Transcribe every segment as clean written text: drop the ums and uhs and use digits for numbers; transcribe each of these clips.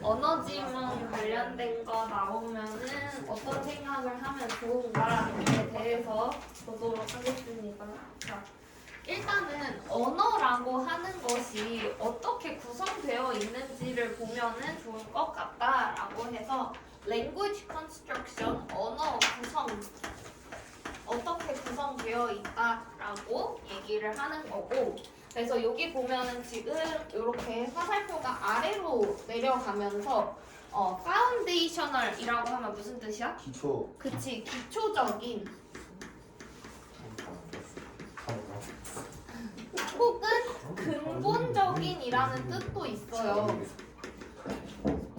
언어지문 관련된 거 나오면은 어떤 생각을 하면 좋은가에 대해서 보도록 하겠습니다. 자, 일단은 언어라고 하는 것이 어떻게 구성되어 있는지를 보면은 좋을 것 같다라고 해서 language construction, 언어 구성 어떻게 구성되어 있다라고 얘기를 하는 거고, 그래서 여기 보면은 지금 이렇게 화살표가 아래로 내려가면서 foundational이라고 하면 무슨 뜻이야? 기초. 그치, 기초적인 혹은 근본적인이라는 뜻도 있어요.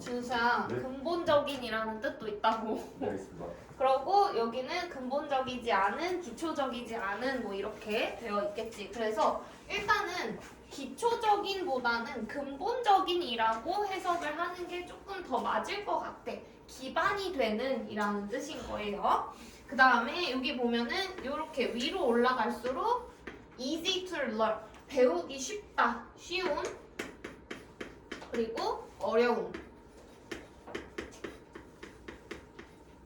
준수야, 근본적인이라는 뜻도 있다고. 네, 알겠습니다. 그러고 여기는 근본적이지 않은, 기초적이지 않은 뭐 이렇게 되어 있겠지. 그래서 일단은 기초적인보다는 근본적인이라고 해석을 하는 게 조금 더 맞을 것 같아. 기반이 되는 이라는 뜻인 거예요. 그 다음에 여기 보면은 이렇게 위로 올라갈수록 easy to learn, 배우기 쉽다, 쉬운, 그리고 어려운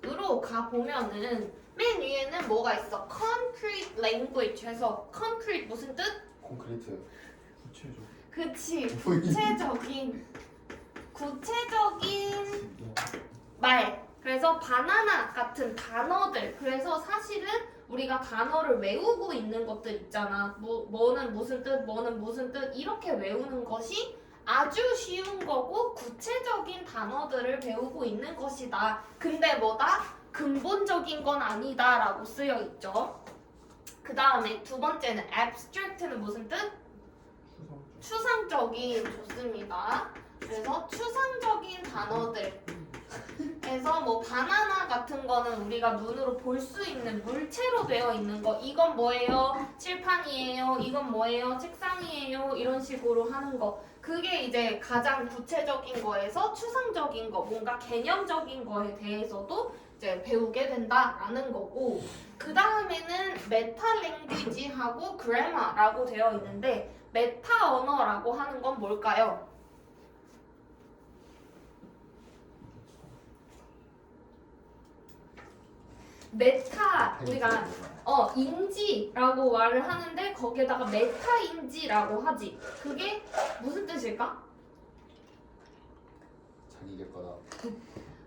으로 가보면은 맨 위에는 뭐가 있어? concrete language 해서 concrete 무슨 뜻? 콘크리트. 구체적. 그치, 구체적인 말. 그래서 바나나 같은 단어들. 그래서 사실은 우리가 단어를 외우고 있는 것들 있잖아. 뭐는 무슨 뜻, 뭐는 무슨 뜻 이렇게 외우는 것이 아주 쉬운 거고 구체적인 단어들을 배우고 있는 것이다. 근데 뭐다? 근본적인 건 아니다 라고 쓰여 있죠. 그 다음에 두 번째는 abstract는 무슨 뜻? 추상적인. 좋습니다. 그래서 추상적인 단어들. 그래서 뭐 바나나 같은 거는 우리가 눈으로 볼 수 있는 물체로 되어 있는 거. 이건 뭐예요? 칠판이에요. 이건 뭐예요? 책상이에요. 이런 식으로 하는 거. 그게 이제 가장 구체적인 거에서 추상적인 거, 뭔가 개념적인 거에 대해서도 이제 배우게 된다라는 거고, 그 다음에는 메타 랭귀지하고 그래머라고 되어 있는데, 메타 언어라고 하는 건 뭘까요? 메타, 우리가 인지라고 말을 하는데 거기에다가 메타인지라고 하지. 그게 무슨 뜻일까? 자기 객관화.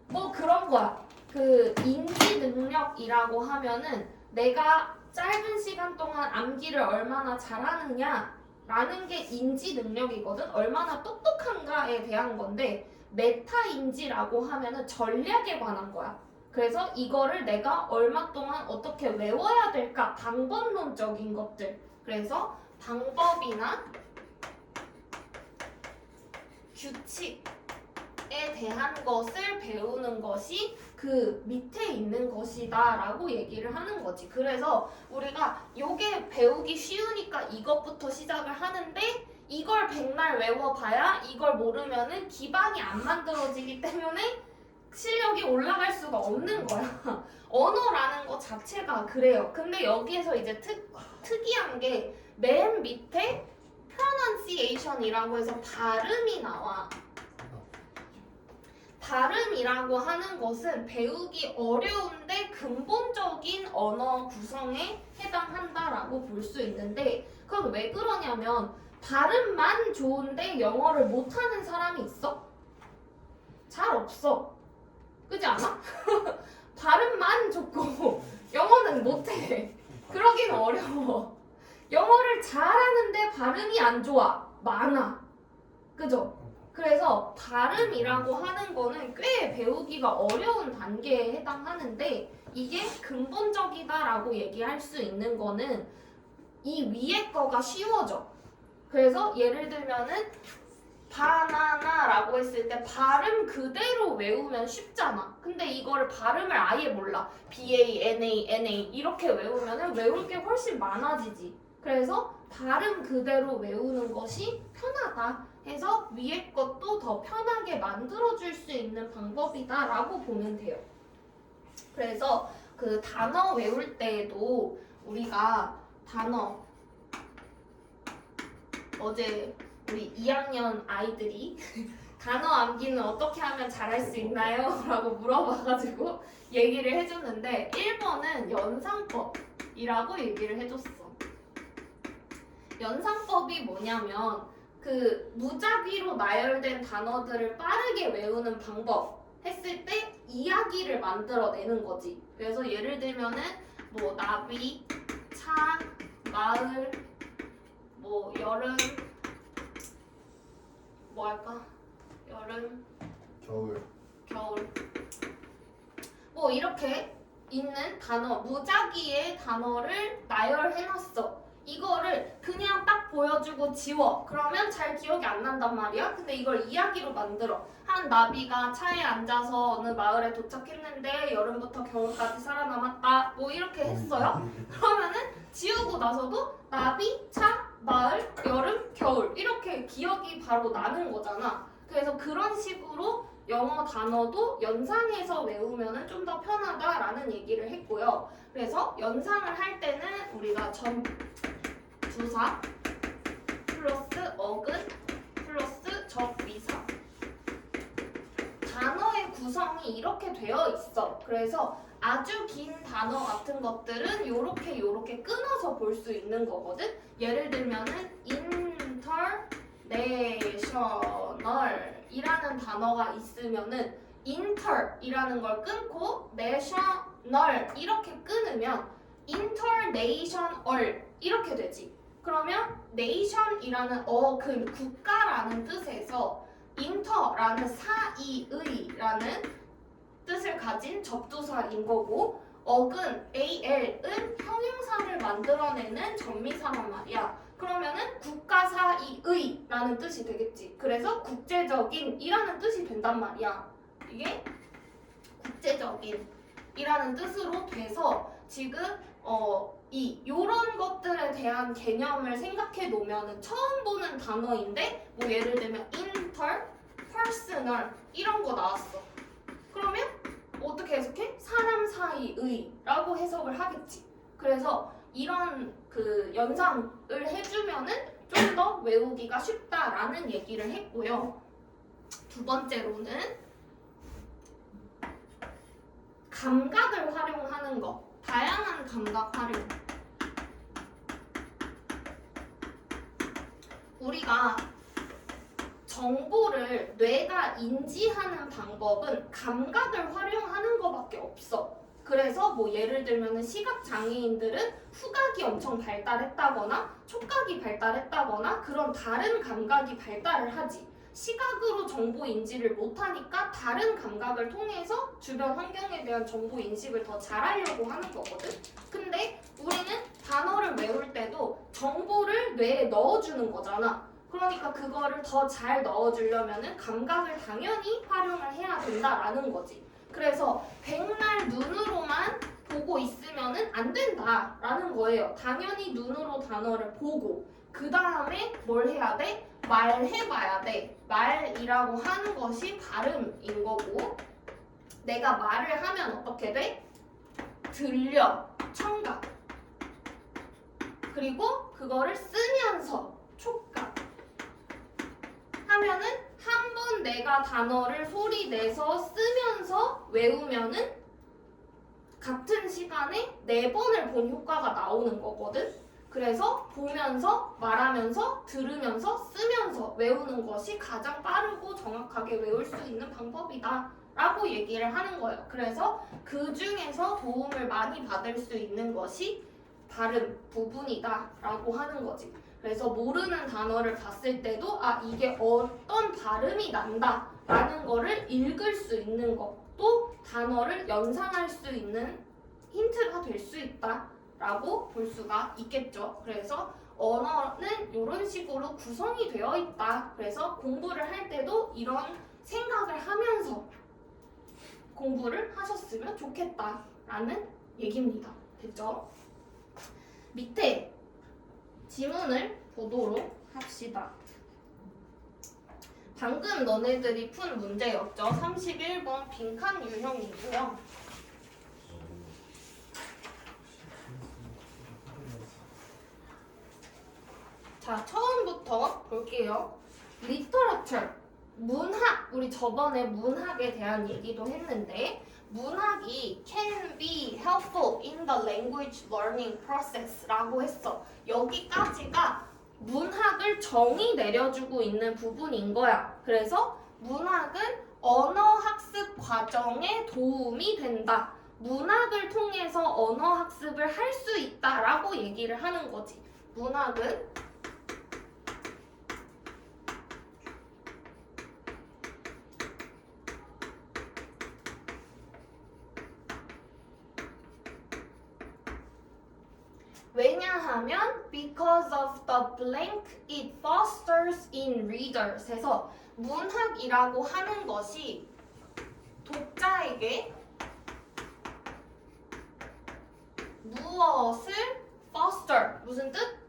뭐 그런 거야. 그 인지 능력이라고 하면은 내가 짧은 시간 동안 암기를 얼마나 잘하느냐라는 게 인지 능력이거든. 얼마나 똑똑한가에 대한 건데, 메타인지라고 하면은 전략에 관한 거야. 그래서 이거를 내가 얼마 동안 어떻게 외워야 될까? 방법론적인 것들. 그래서 방법이나 규칙에 대한 것을 배우는 것이 그 밑에 있는 것이다 라고 얘기를 하는 거지. 그래서 우리가 요게 배우기 쉬우니까 이것부터 시작을 하는데, 이걸 백날 외워봐야 이걸 모르면은 기반이 안 만들어지기 때문에 실력이 올라갈 수가 없는 거야. 언어라는 것 자체가 그래요. 근데 여기에서 이제 특이한 게 맨 밑에 pronunciation이라고 해서 발음이 나와. 발음이라고 하는 것은 배우기 어려운데 근본적인 언어 구성에 해당한다라고 볼 수 있는데, 그건 왜 그러냐면 발음만 좋은데 영어를 못하는 사람이 있어? 잘 없어. 그렇지 않아? 발음만 좋고 영어는 못해. 그러긴 어려워. 영어를 잘하는데 발음이 안 좋아. 많아. 그죠? 그래서 발음이라고 하는 거는 꽤 배우기가 어려운 단계에 해당하는데, 이게 근본적이다라고 얘기할 수 있는 거는 이 위에 거가 쉬워져. 그래서 예를 들면은 바나나라고 했을 때 발음 그대로 외우면 쉽잖아. 근데 이거를 발음을 아예 몰라. B-A-N-A-N-A 이렇게 외우면은 외울 게 훨씬 많아지지. 그래서 발음 그대로 외우는 것이 편하다 해서 위에 것도 더 편하게 만들어줄 수 있는 방법이다라고 보면 돼요. 그래서 그 단어 외울 때에도 우리가 단어 어제 우리 2학년 아이들이 단어 암기는 어떻게 하면 잘할 수 있나요? 라고 물어봐가지고 얘기를 해줬는데 1번은 연상법이라고 얘기를 해줬어. 연상법이 뭐냐면 그 무작위로 나열된 단어들을 빠르게 외우는 방법 했을 때 이야기를 만들어내는 거지. 그래서 예를 들면은 뭐 나비, 차, 마을, 뭐 여름, 뭐 할까? 여름, 겨울. 겨울 뭐 이렇게 있는 단어, 무작위의 단어를 나열해놨어. 이거를 그냥 딱 보여주고 지워. 그러면 잘 기억이 안 난단 말이야. 근데 이걸 이야기로 만들어. 한 나비가 차에 앉아서 어느 마을에 도착했는데 여름부터 겨울까지 살아남았다. 뭐 이렇게 했어요. 그러면은 지우고 나서도 나비, 차, 마을, 여름, 겨울 이렇게 기억이 바로 나는 거잖아. 그래서 그런 식으로 영어 단어도 연상해서 외우면 좀 더 편하다라는 얘기를 했고요. 그래서 연상을 할 때는 우리가 주사 플러스 어근 플러스 접미사 단어의 구성이 이렇게 되어 있어. 그래서 아주 긴 단어 같은 것들은 요렇게 끊어서 볼 수 있는 거거든. 예를 들면은 international 이라는 단어가 있으면은 inter이라는 걸 끊고 national 이렇게 끊으면 international 이렇게 되지. 그러면 nation이라는 어근 국가라는 뜻에서 inter라는 사이의라는 뜻을 가진 접두사인 거고 어근 al은 형용사를 만들어내는 전미사란 말이야. 그러면은 국가 사이의라는 뜻이 되겠지. 그래서 국제적인이라는 뜻이 된단 말이야. 이게 국제적인이라는 뜻으로 돼서 지금 요런 것들에 대한 개념을 생각해 놓으면 처음 보는 단어인데 뭐 예를 들면 interpersonal 이런 거 나왔어. 그러면 어떻게 해석해? 사람 사이의라고 해석을 하겠지. 그래서 이런 그 연상을 해주면은 좀 더 외우기가 쉽다라는 얘기를 했고요. 두 번째로는 감각을 활용하는 거. 다양한 감각 활용. 우리가 정보를 뇌가 인지하는 방법은 감각을 활용하는 것밖에 없어. 그래서 뭐 예를 들면 시각 장애인들은 후각이 엄청 발달했다거나 촉각이 발달했다거나 그런 다른 감각이 발달을 하지. 시각으로 정보 인지를 못하니까 다른 감각을 통해서 주변 환경에 대한 정보 인식을 더 잘하려고 하는 거거든. 근데 우리는 단어를 외울 때도 정보를 뇌에 넣어주는 거잖아. 그러니까 그거를 더 잘 넣어주려면은 감각을 당연히 활용을 해야 된다라는 거지. 그래서 백날 눈으로만 보고 있으면은 안 된다라는 거예요. 당연히 눈으로 단어를 보고 그 다음에 뭘 해야 돼? 말해봐야 돼. 말이라고 하는 것이 발음인 거고 내가 말을 하면 어떻게 돼? 들려, 청각. 그리고 그거를 쓰면서 촉각. 하면은 한 번 내가 단어를 소리 내서 쓰면서 외우면은 같은 시간에 4번을 본 효과가 나오는 거거든. 그래서 보면서 말하면서 들으면서 쓰면서 외우는 것이 가장 빠르고 정확하게 외울 수 있는 방법이다 라고 얘기를 하는 거예요. 그래서 그 중에서 도움을 많이 받을 수 있는 것이 발음 부분이다 라고 하는 거지. 그래서 모르는 단어를 봤을 때도 이게 어떤 발음이 난다 라는 거를 읽을 수 있는 것도 단어를 연상할 수 있는 힌트가 될 수 있다 라고 볼 수가 있겠죠. 그래서 언어는 이런 식으로 구성이 되어 있다. 그래서 공부를 할 때도 이런 생각을 하면서 공부를 하셨으면 좋겠다라는 얘기입니다. 됐죠? 밑에 지문을 보도록 합시다. 방금 너네들이 푼 문제였죠. 31번 빈칸 유형이고요. 자, 처음부터 볼게요. literature. 문학, 우리 저번에 문학에 대한 얘기도 했는데 문학이 can be helpful in the language learning process 라고 했어. 여기까지가 문학을 정의 내려주고 있는 부분인 거야. 그래서 문학은 언어 학습 과정에 도움이 된다. 문학을 통해서 언어 학습을 할 수 있다라고 얘기를 하는 거지. 문학은 왜냐하면 because of the blank it fosters in readers 해서 문학이라고 하는 것이 독자에게 무엇을 foster 무슨 뜻?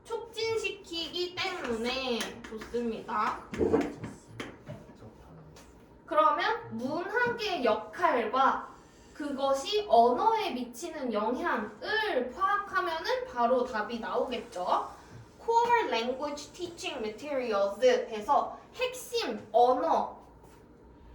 촉진시키기 때문에 좋습니다. 그러면 문학의 역할과 그것이 언어에 미치는 영향을 파악하면은 바로 답이 나오겠죠. Core Language Teaching Materials 해서 핵심 언어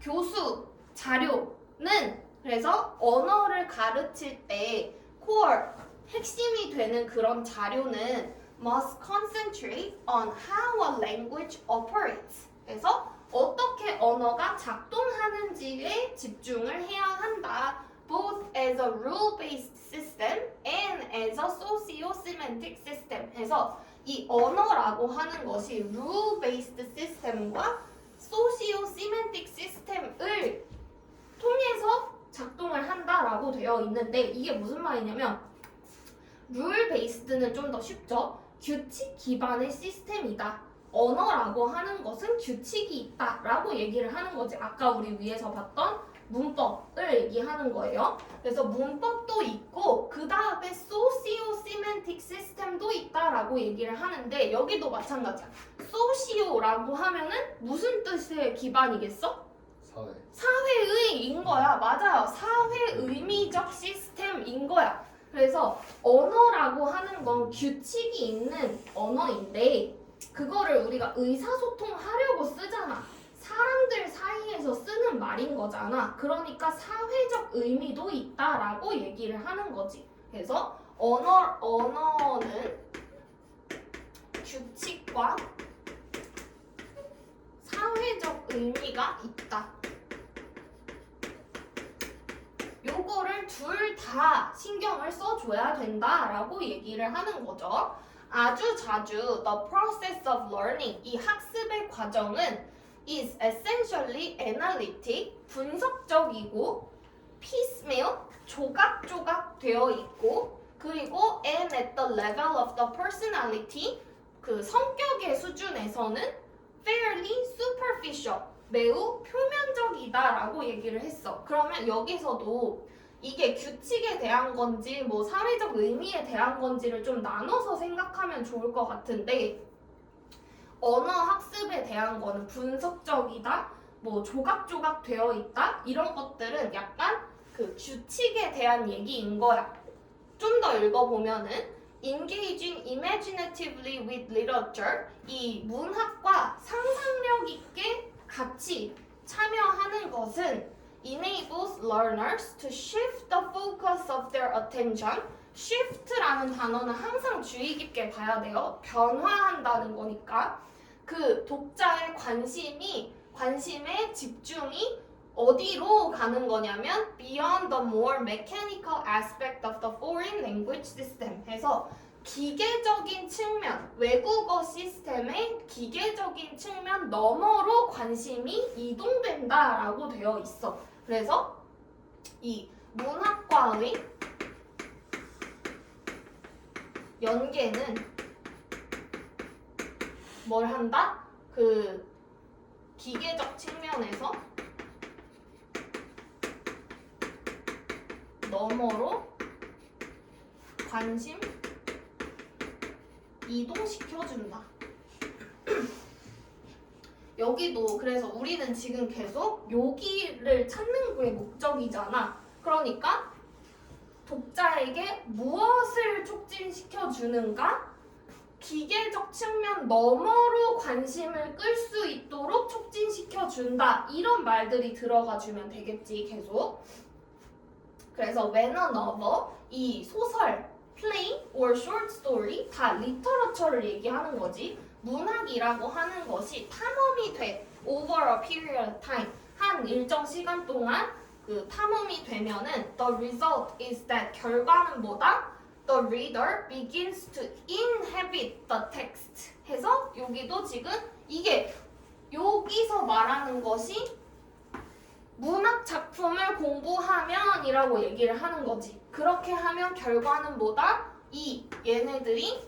교수 자료는 그래서 언어를 가르칠 때 core 핵심이 되는 그런 자료는 must concentrate on how a language operates. 그래서 어떻게 언어가 작동하는지에 집중을 해야 한다. Both as a rule-based system and as a socio-semantic system. 해서 이 언어라고 하는 것이 rule-based system과 socio-semantic system을 통해서 작동을 한다라고 되어 있는데 이게 무슨 말이냐면 rule-based는 좀 더 쉽죠. 규칙 기반의 시스템이다. 언어라고 하는 것은 규칙이 있다라고 얘기를 하는 거지. 아까 우리 위에서 봤던 문법을 얘기하는 거예요. 그래서 문법도 있고 그 다음에 소시오-시멘틱 시스템도 있다라고 얘기를 하는데 여기도 마찬가지야. 소시오라고 하면은 무슨 뜻의 기반이겠어? 사회. 사회의인 거야. 맞아요. 사회의미적 시스템인 거야. 그래서 언어라고 하는 건 규칙이 있는 언어인데 그거를 우리가 의사소통하려고 쓰잖아. 사람들 사이에서 쓰는 말인 거잖아. 그러니까 사회적 의미도 있다라고 얘기를 하는 거지. 그래서 언어는 규칙과 사회적 의미가 있다. 요거를 둘 다 신경을 써줘야 된다라고 얘기를 하는 거죠. 아주 자주 the process of learning 이 학습의 과정은 is essentially analytic 분석적이고 piecemeal 조각조각 되어 있고 그리고 and at the level of the personality 그 성격의 수준에서는 fairly superficial 매우 표면적이다라고 얘기를 했어. 그러면 여기서도 이게 규칙에 대한 건지 뭐 사회적 의미에 대한 건지를 좀 나눠서 생각하면 좋을 것 같은데 언어 학습에 대한 거는 분석적이다, 뭐 조각조각 되어 있다 이런 것들은 약간 그 규칙에 대한 얘기인 거야. 좀 더 읽어보면은 engaging imaginatively with literature 이 문학과 상상력 있게 같이 참여하는 것은 enables learners to shift the focus of their attention. shift라는 단어는 항상 주의 깊게 봐야 돼요. 변화한다는 거니까. 그 독자의 관심의 집중이 어디로 가는 거냐면 beyond the more mechanical aspect of the foreign language system. 해서 기계적인 측면, 외국어 시스템의 기계적인 측면 너머로 관심이 이동된다라고 되어 있어. 그래서 이 문학과의 연계는 뭘 한다? 그 기계적 측면에서 너머로 관심 이동시켜준다. 여기도 그래서 우리는 지금 계속 여기를 찾는 게 목적이잖아. 그러니까 독자에게 무엇을 촉진시켜주는가? 기계적 측면 너머로 관심을 끌 수 있도록 촉진시켜준다. 이런 말들이 들어가 주면 되겠지, 계속. 그래서 when a novel, 이 소설, play or short story 다 리터러처를 얘기하는 거지. 문학이라고 하는 것이 탐험이 돼. over a period of time. 한 일정 시간 동안 그 탐험이 되면은 the result is that 결과는 뭐다? The reader begins to inhabit the text. 해서 여기도 지금 이게 여기서 말하는 것이 문학 작품을 공부하면이라고 얘기를 하는 거지. 그렇게 하면 결과는 뭐다? 얘네들이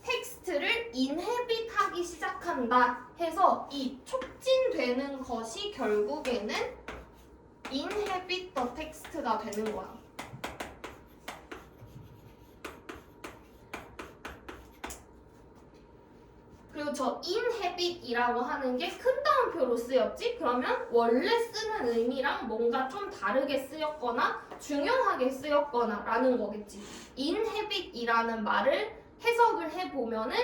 텍스트를 인헤빗하기 시작한다 해서 이 촉진되는 것이 결국에는 inhabit the text가 되는 거야. 그리고 저 inhabit이라고 하는 게 큰 따옴표로 쓰였지? 그러면 원래 쓰는 의미랑 뭔가 좀 다르게 쓰였거나 중요하게 쓰였거나 라는 거겠지. inhabit이라는 말을 해석을 해보면은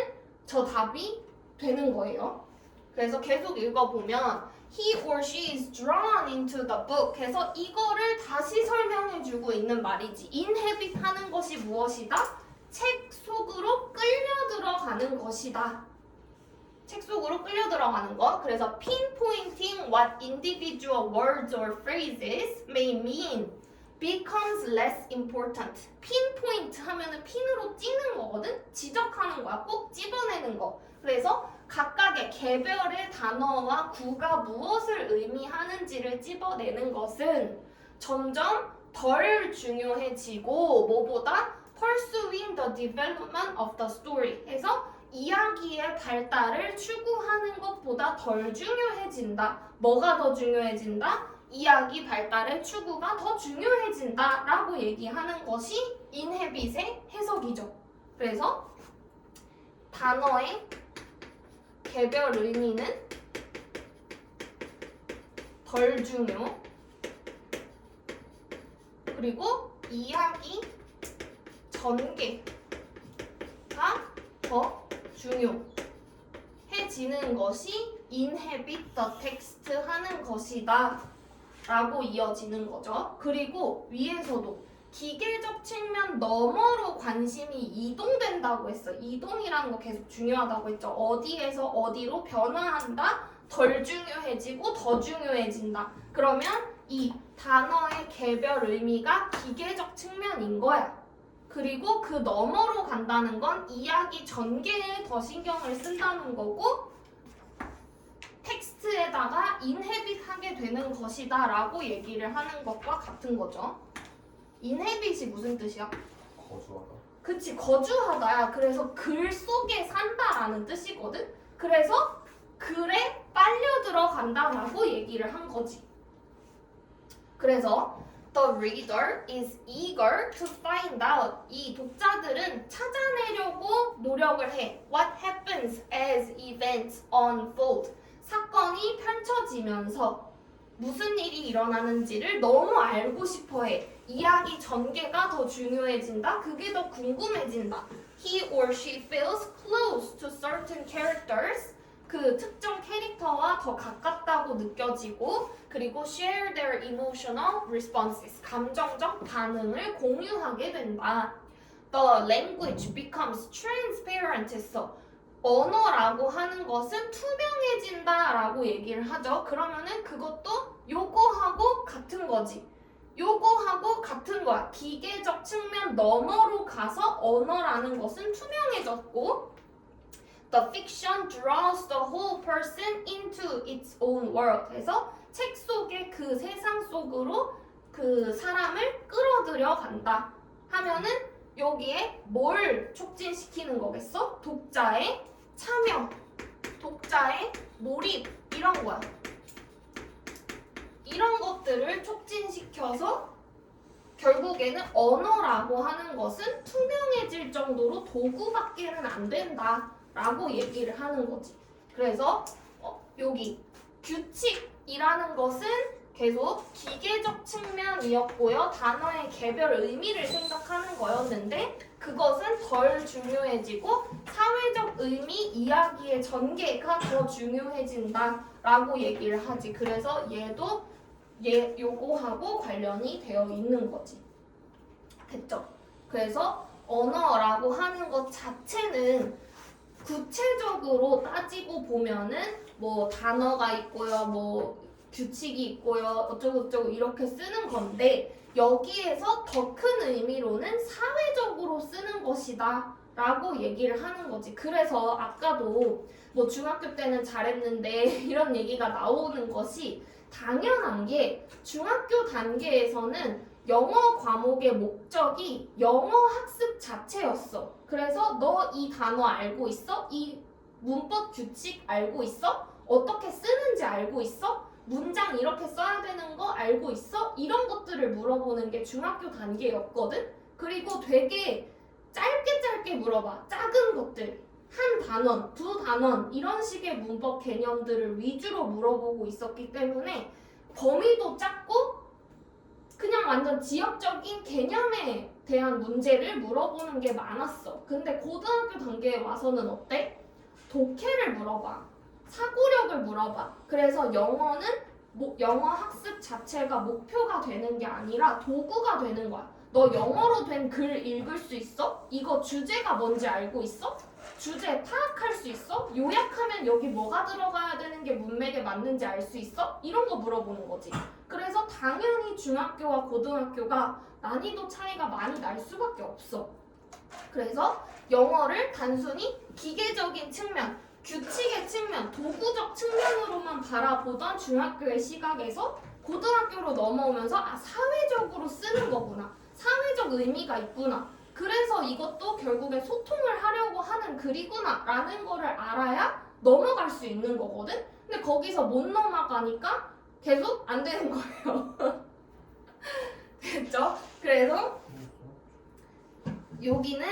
저 답이 되는 거예요. 그래서 계속 읽어보면 he or she is drawn into the book 해서 이거를 다시 설명해주고 있는 말이지. inhabit 하는 것이 무엇이다? 책 속으로 끌려 들어가는 것이다. 책 속으로 끌려 들어가는 것. 그래서 pinpointing what individual words or phrases may mean becomes less important. pinpoint 하면은 핀으로 찍는 거거든? 지적하는 거야. 꼭 집어내는 거. 그래서 각각의 개별의 단어와 구가 무엇을 의미하는지를 집어내는 것은 점점 덜 중요해지고 뭐보다 pursuing the development of the story 해서 이야기의 발달을 추구하는 것보다 덜 중요해진다. 뭐가 더 중요해진다? 이야기 발달의 추구가 더 중요해진다 라고 얘기하는 것이 inhabit의 해석이죠. 그래서 단어의 개별 의미는 덜 중요, 그리고 이야기 전개가 더 중요해지는 것이 inhabit the text 하는 것이다 라고 이어지는 거죠. 그리고 위에서도 기계적 측면 너머로 관심이 이동된다고 했어. 이동이라는 거 계속 중요하다고 했죠. 어디에서 어디로 변화한다, 덜 중요해지고 더 중요해진다. 그러면 이 단어의 개별 의미가 기계적 측면인 거야. 그리고 그 너머로 간다는 건 이야기 전개에 더 신경을 쓴다는 거고 텍스트에다가 인헤빗하게 되는 것이다 라고 얘기를 하는 것과 같은 거죠. 인헤빗이 무슨 뜻이야? 거주하다. 그치, 거주하다야. 그래서 글 속에 산다라는 뜻이거든. 그래서 글에 빨려 들어간다라고 얘기를 한 거지. 그래서 The reader is eager to find out. 이 독자들은 찾아내려고 노력을 해. What happens as events unfold. 사건이 펼쳐지면서 무슨 일이 일어나는지를 너무 알고 싶어해. 이야기 전개가 더 중요해진다. 그게 더 궁금해진다. He or she feels close to certain characters. 그 특정 캐릭터와 더 가깝다고 느껴지고 그리고 share their emotional responses. 감정적 반응을 공유하게 된다. The language becomes transparent 했어. 언어라고 하는 것은 투명해진다라고 얘기를 하죠. 그러면은 그것도 요거하고 같은 거지. 요거하고 같은 거야. 기계적 측면 너머로 가서 언어라는 것은 투명해졌고 The fiction draws the whole person into its own world. 그래서 책 속의 그 세상 속으로 그 사람을 끌어들여 간다. 하면은 여기에 뭘 촉진시키는 거겠어? 독자의 참여, 독자의 몰입 이런 거야. 이런 것들을 촉진시켜서 결국에는 언어라고 하는 것은 투명해질 정도로 도구밖에는 안 된다 라고 얘기를 하는 거지. 그래서 여기 규칙이라는 것은 계속 기계적 측면이었고요. 단어의 개별 의미를 생각하는 거였는데 그것은 덜 중요해지고 사회적 의미, 이야기의 전개가 더 중요해진다라고 얘기를 하지. 그래서 얘도 요거하고 관련이 되어 있는 거지. 됐죠? 그래서 언어라고 하는 것 자체는 구체적으로 따지고 보면은 뭐 단어가 있고요, 뭐 규칙이 있고요, 어쩌고저쩌고 이렇게 쓰는 건데 여기에서 더 큰 의미로는 사회적으로 쓰는 것이다 라고 얘기를 하는 거지. 그래서 아까도 뭐 중학교 때는 잘했는데 이런 얘기가 나오는 것이 당연한 게 중학교 단계에서는 영어 과목의 목적이 영어 학습 자체였어. 그래서 너 이 단어 알고 있어? 이 문법 규칙 알고 있어? 어떻게 쓰는지 알고 있어? 문장 이렇게 써야 되는 거 알고 있어? 이런 것들을 물어보는 게 중학교 단계였거든? 그리고 되게 짧게 물어봐. 작은 것들. 한 단원, 두 단원 이런 식의 문법 개념들을 위주로 물어보고 있었기 때문에 범위도 작고 그냥 완전 지역적인 개념에 대한 문제를 물어보는 게 많았어. 근데 고등학교 단계에 와서는 어때? 독해를 물어봐. 사고력을 물어봐. 그래서 영어는 영어 학습 자체가 목표가 되는 게 아니라 도구가 되는 거야. 너 영어로 된 글 읽을 수 있어? 이거 주제가 뭔지 알고 있어? 주제 파악할 수 있어? 요약하면 여기 뭐가 들어가야 되는 게 문맥에 맞는지 알 수 있어? 이런 거 물어보는 거지. 그래서 당연히 중학교와 고등학교가 난이도 차이가 많이 날 수밖에 없어. 그래서 영어를 단순히 기계적인 측면, 규칙의 측면, 도구적 측면으로만 바라보던 중학교의 시각에서 고등학교로 넘어오면서 아, 사회적으로 쓰는 거구나. 사회적 의미가 있구나. 그래서 이것도 결국에 소통을 하려고 하는 글이구나 라는 거를 알아야 넘어갈 수 있는 거거든? 근데 거기서 못 넘어가니까 계속 안 되는 거예요. 됐죠? 그래서 여기는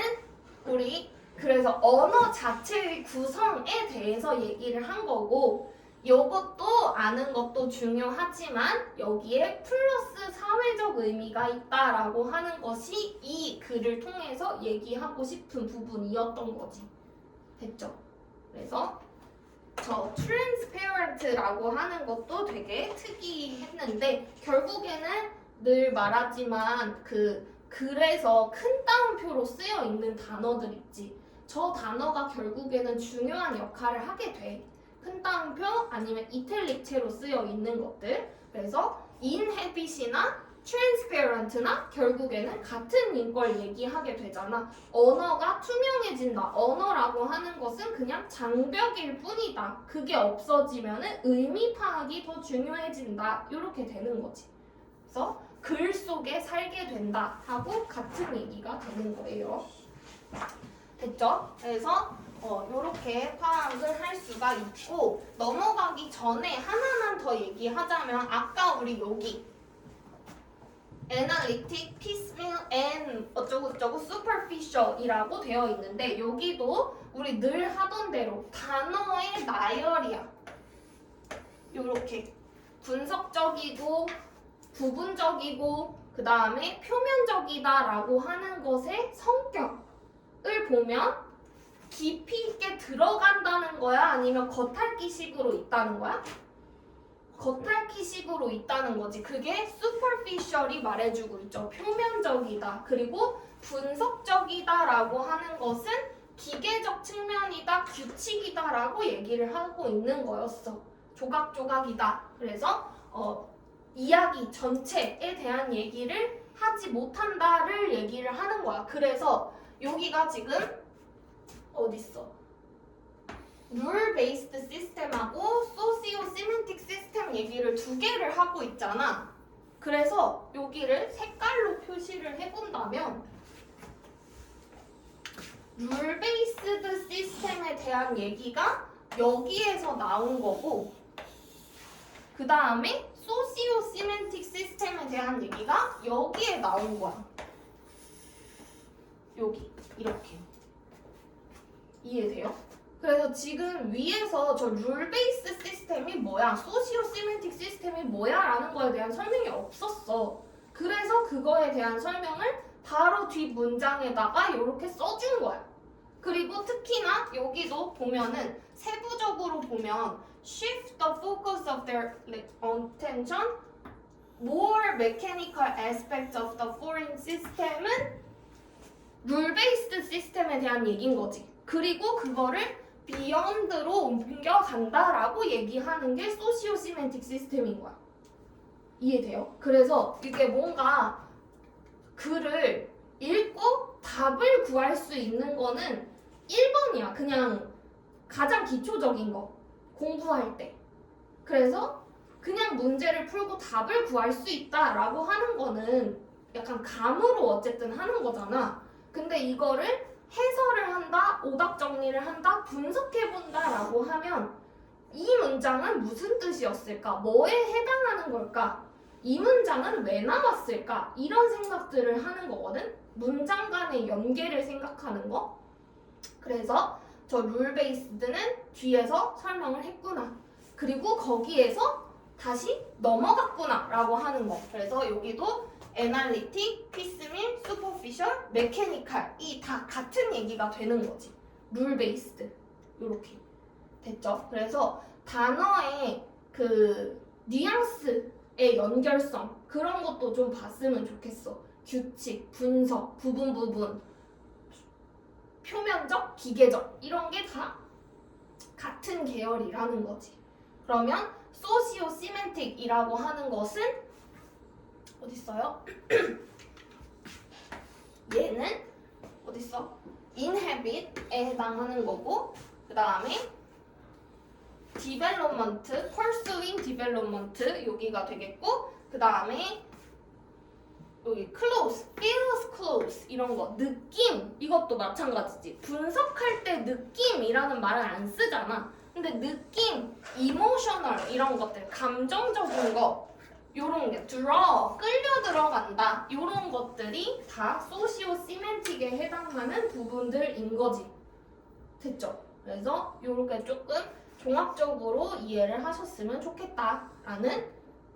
우리 그래서 언어 자체의 구성에 대해서 얘기를 한 거고 요것도 아는 것도 중요하지만 여기에 플러스 사회적 의미가 있다라고 하는 것이 이 글을 통해서 얘기하고 싶은 부분이었던 거지. 됐죠? 그래서 저 transparent라고 하는 것도 되게 특이했는데 결국에는 늘 말하지만 그래서 큰 따옴표로 쓰여 있는 단어들 있지. 저 단어가 결국에는 중요한 역할을 하게 돼. 큰 따옴표 아니면 이탈릭체로 쓰여 있는 것들. 그래서 inhabit이나 transparent나 결국에는 같은 걸 얘기하게 되잖아. 언어가 투명해진다. 언어라고 하는 것은 그냥 장벽일 뿐이다. 그게 없어지면 의미 파악이 더 중요해진다. 이렇게 되는 거지. 그래서 글 속에 살게 된다 하고 같은 얘기가 되는 거예요. 됐죠? 그래서 이렇게 파악을 할 수가 있고 넘어가기 전에 하나만 더 얘기하자면 아까 우리 여기 analytic, piecemeal, and 어쩌고저쩌고 superficial이라고 되어 있는데 여기도 우리 늘 하던 대로 단어의 나열이야. 이렇게 분석적이고 부분적이고 그 다음에 표면적이다라고 하는 것의 성격을 보면 깊이 있게 들어간다는 거야? 아니면 겉핥기식으로 있다는 거야? 겉핥기식으로 있다는 거지. 그게 superficial이 말해주고 있죠. 표면적이다. 그리고 분석적이다라고 하는 것은 기계적 측면이다, 규칙이다라고 얘기를 하고 있는 거였어. 조각조각이다. 그래서 이야기 전체에 대한 얘기를 하지 못한다를 얘기를 하는 거야. 그래서 여기가 지금 어딨어? 룰 베이스드 시스템하고 소시오 시멘틱 시스템 얘기를 두 개를 하고 있잖아. 그래서 여기를 색깔로 표시를 해본다면 룰 베이스드 시스템에 대한 얘기가 여기에서 나온 거고 그 다음에 소시오 시멘틱 시스템에 대한 얘기가 여기에 나온 거야. 여기 이렇게 이해돼요? 그래서 지금 위에서 저 룰 베이스 시스템이 뭐야? 소시오 시멘틱 시스템이 뭐야? 라는 거에 대한 설명이 없었어. 그래서 그거에 대한 설명을 바로 뒷 문장에다가 이렇게 써준 거야. 그리고 특히나 여기도 보면은 세부적으로 보면 shift the focus of their attention more mechanical aspects of the foreign system은 룰 베이스드 시스템에 대한 얘기인 거지. 그리고 그거를 beyond로 옮겨간다라고 얘기하는 게 소시오 시멘틱 시스템인 거야. 이해돼요? 그래서 이게 뭔가 글을 읽고 답을 구할 수 있는 거는 1번이야. 그냥 가장 기초적인 거. 공부할 때. 그래서 그냥 문제를 풀고 답을 구할 수 있다라고 하는 거는 약간 감으로 어쨌든 하는 거잖아. 근데 이거를 해설을 한다, 오답 정리를 한다, 분석해본다라고 하면 이 문장은 무슨 뜻이었을까? 뭐에 해당하는 걸까? 이 문장은 왜 나왔을까? 이런 생각들을 하는 거거든? 문장 간의 연계를 생각하는 거? 그래서 저 룰 베이스드는 뒤에서 설명을 했구나. 그리고 거기에서 다시 넘어갔구나 라고 하는 거. 그래서 여기도 애널리틱, 피스밀, 슈퍼피셜, 메케니칼 이 다 같은 얘기가 되는 거지. 룰 베이스드 이렇게 됐죠? 그래서 단어의 그 뉘앙스의 연결성 그런 것도 좀 봤으면 좋겠어. 규칙, 분석, 부분 표면적, 기계적 이런 게 다 같은 계열이라는 거지. 그러면 소시오 시멘틱이라고 하는 것은 어딨어요? 얘는 어딨어? inhabit에 해당하는 거고 그 다음에 development, pursuing development 여기가 되겠고 그 다음에 여기 close, feels close 이런 거 느낌 이것도 마찬가지지. 분석할 때 느낌이라는 말을 안 쓰잖아. 근데 느낌, emotional 이런 것들 감정적인 거 요런 게 draw, 끌려 들어간다 요런 것들이 다 소시오 시멘틱에 해당하는 부분들인 거지. 됐죠? 그래서 요렇게 조금 종합적으로 이해를 하셨으면 좋겠다라는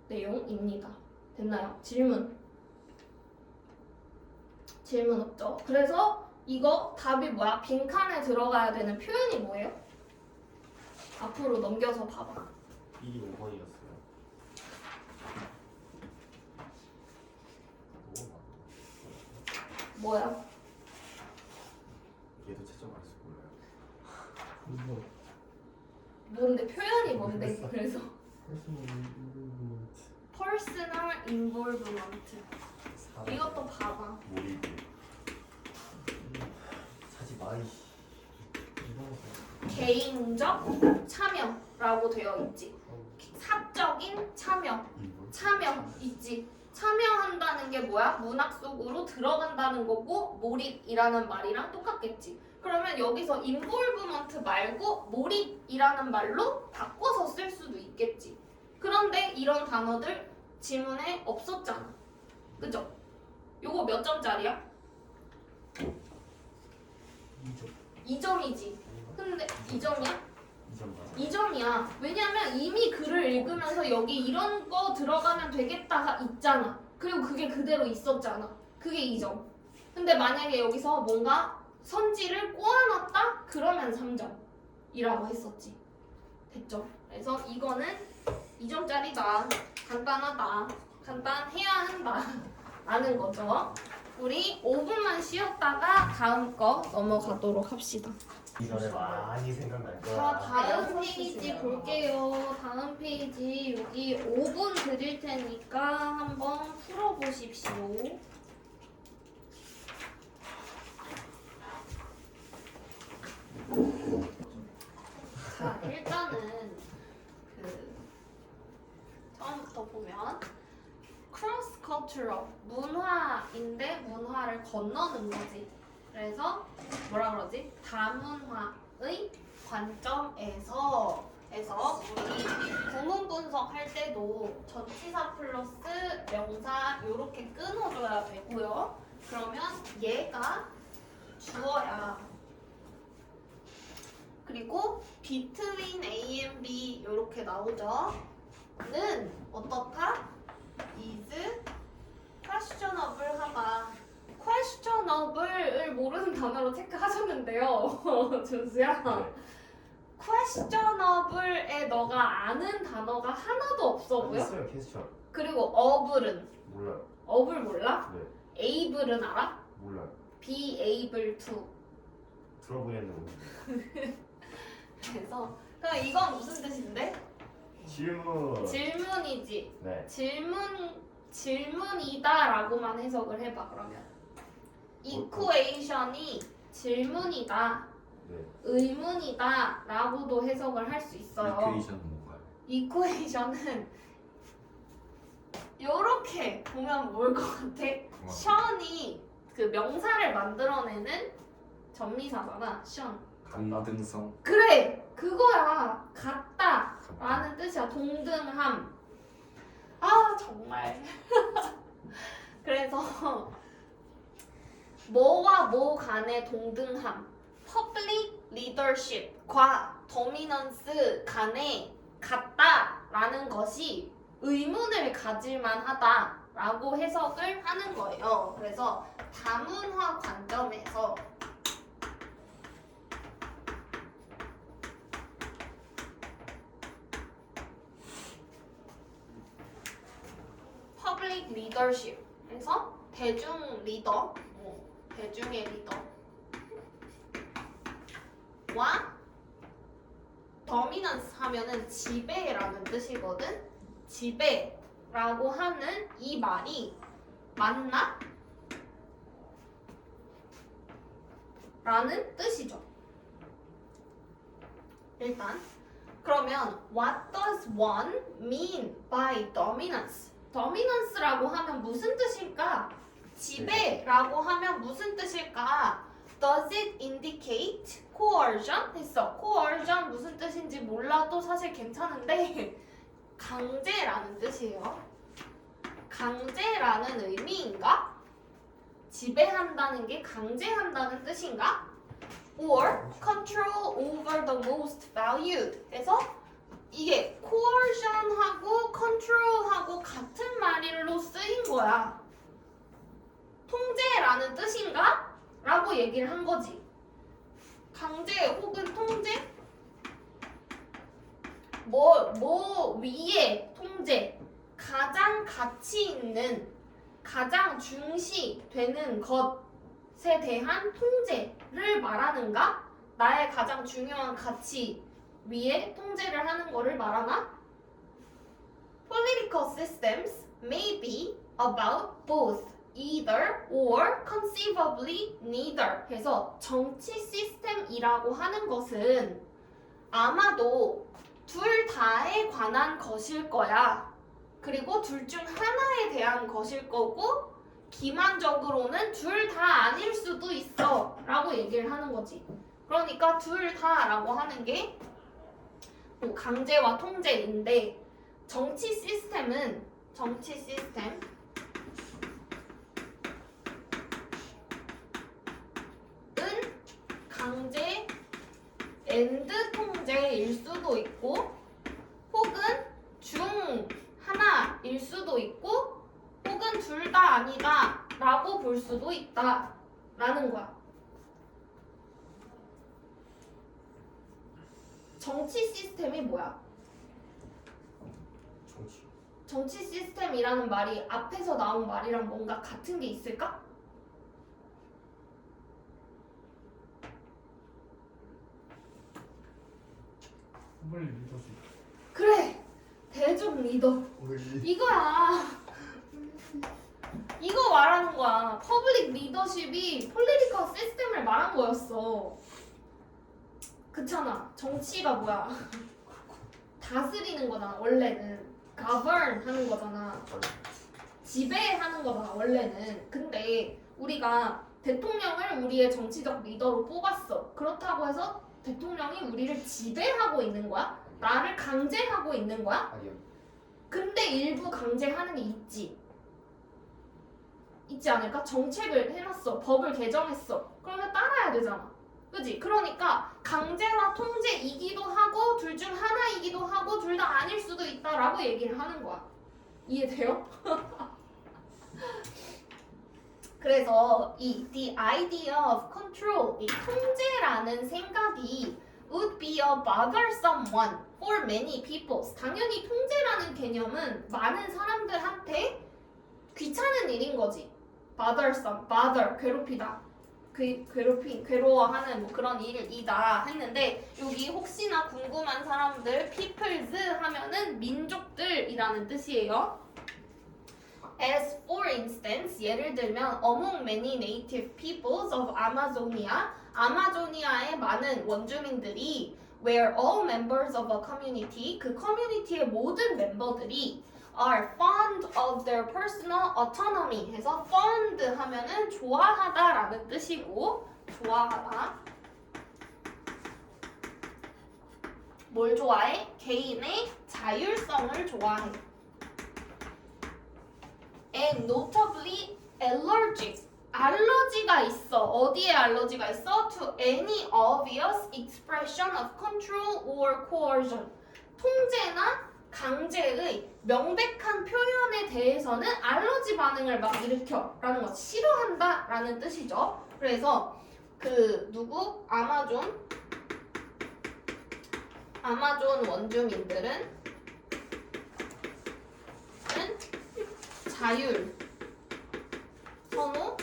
내용입니다. 됐나요? 질문 없죠? 그래서 이거 답이 뭐야? 빈칸에 들어가야 되는 표현이 뭐예요? 앞으로 넘겨서 봐봐. 2, 5번이었어요. 너무 많아. 뭐야? 얘도 채점 안 해서 몰라요. 뭔데? 표현이 뭔데? 그래서 personal involvement. personal involvement 이것도 봐봐. 몰입. 사지 마. 개인적 참여라고 되어 있지. 사적인 참여 있지. 참여한다는 게 뭐야? 문학 속으로 들어간다는 거고 몰입이라는 말이랑 똑같겠지. 그러면 여기서 involvement 말고 몰입이라는 말로 바꿔서 쓸 수도 있겠지. 그런데 이런 단어들 지문에 없었잖아. 그죠? 요거 몇 점짜리야? 2점이지. 근데 2점이야? 2점 맞아. 2점이야. 왜냐면 이미 글을 읽으면서 여기 이런 거 들어가면 되겠다가 있잖아. 그리고 그게 그대로 있었잖아. 그게 2점. 근데 만약에 여기서 뭔가 선지를 꼬아놨다? 그러면 3점이라고 했었지. 됐죠? 그래서 이거는 2점짜리다. 간단하다. 간단해야 한다. 라는 거죠. 우리 5분만 쉬었다가 다음 거 넘어가도록 합시다. 이 노래 많이 생각날 거야. 자, 다음 페이지 볼게요. 다음 페이지 여기 5분 드릴 테니까 한번 풀어보십시오. 자, 일단은 처음부터 보면 cross cultural 문화인데 문화를 건너는 거지. 그래서 뭐라 그러지? 다문화의 관점에서 우리 구문 분석할 때도 전치사 플러스 명사 이렇게 끊어줘야 되고요. 그러면 얘가 주어야. 그리고 between A and B 이렇게 나오죠. 어떻다? is questionable 하다. questionable을 모르는 단어로 체크하셨는데요. 준수야. 네. questionable에 너가 아는 단어가 하나도 없어 보여? 있어요 캐스천. 그리고 able은 몰라요. able 몰라? 네. able은 알아? 몰라요. be able to. 들어보겠는데. 그래서 그럼 이건 무슨 뜻인데? 질문. 질문이지. 네. 질문이다라고만 해석을 해봐 그러면. equation이 질문이다, 네. 의문이다라고도 해석을 할 수 있어요. 이퀘이션은 뭔가요? equation은 요렇게 보면 뭘 것 같아? 션이 그 명사를 만들어내는 전미사잖아. 션. 동등성. 그래 그거야. 같다 라는 뜻이야. 동등함. 아 정말. 그래서 뭐와 뭐 간의 동등함, public leadership과 dominance 간의 같다라는 것이 의문을 가질만 하다라고 해석을 하는 거예요. 그래서 다문화 관점에서 public leadership 그래서 대중 리더, 대중의 리더와 dominance 하면은 지배라는 뜻이거든. 지배라고 하는 이 말이 맞나? 라는 뜻이죠. 일단 그러면 what does one mean by dominance? dominance라고 하면 무슨 뜻일까? 지배라고 하면 무슨 뜻일까? Does it indicate coercion? 했어. coercion 무슨 뜻인지 몰라도 사실 괜찮은데 강제라는 뜻이에요. 강제라는 의미인가? 지배한다는 게 강제한다는 뜻인가? Or control over the most valued. 그래서 이게 coercion하고 control하고 같은 말로 쓰인 거야. 통제라는 뜻인가? 라고 얘기를 한 거지. 강제 혹은 통제? 뭐 위에 통제. 가장 가치 있는, 가장 중시되는 것에 대한 통제를 말하는가? 나의 가장 중요한 가치 위에 통제를 하는 거를 말하나? Political systems may be about both, either or conceivably neither. 그래서 정치 시스템이라고 하는 것은 아마도 둘 다에 관한 것일 거야. 그리고 둘 중 하나에 대한 것일 거고 기만적으로는 둘 다 아닐 수도 있어 라고 얘기를 하는 거지. 그러니까 둘 다라고 하는 게 강제와 통제인데 정치 시스템은 강제 앤드 통제일 수도 있고 혹은 중 하나일 수도 있고 혹은 둘 다 아니다 라고 볼 수도 있다 라는 거야. 정치 시스템이 뭐야? 정치 시스템이라는 말이 앞에서 나온 말이랑 뭔가 같은 게 있을까? 빨리 믿었어. 그래! 대중 리더. 이거야. 이거 말하는 거야. 퍼블릭 리더십이 폴리티컬 시스템을 말한 거였어. 그렇잖아. 정치가 뭐야? 다스리는 거잖아. 원래는 govern 하는 거잖아. 지배하는 거잖아. 원래는. 근데 우리가 대통령을 우리의 정치적 리더로 뽑았어. 그렇다고 해서 대통령이 우리를 지배하고 있는 거야? 나를 강제하고 있는 거야? 아니요. 근데 일부 강제하는 게 있지 않을까? 정책을 해놨어. 법을 개정했어. 그러면 따라야 되잖아. 그지? 그러니까 강제와 통제이기도 하고 둘 중 하나이기도 하고 둘 다 아닐 수도 있다라고 얘기를 하는 거야. 이해돼요? 그래서 이 the idea of control, 이 통제라는 생각이 would be a bothersome one for many people. 당연히 통제라는 개념은 많은 사람들한테 귀찮은 일인 거지. bothersome, bother, 괴롭히다. 괴로워하는 뭐 그런 일이다 했는데 여기 혹시나 궁금한 사람들 peoples 하면은 민족들이라는 뜻이에요. As for instance, 예를 들면 among many native peoples of Amazonia, 아마조니아의 많은 원주민들이 where all members of a community, 그 커뮤니티의 모든 멤버들이 are fond of their personal autonomy 해서 fond 하면은 좋아하다라는 뜻이고 좋아하다. 뭘 좋아해? 개인의 자율성을 좋아해. And notably allergic. 알러지가 있어. 어디에 알러지가 있어? To any obvious expression of control or coercion. 통제나 강제의 명백한 표현에 대해서는 알러지 반응을 막 일으켜 라는 거 싫어한다 라는 뜻이죠. 그래서 그 누구? 아마존 원주민들은 자율, 선호,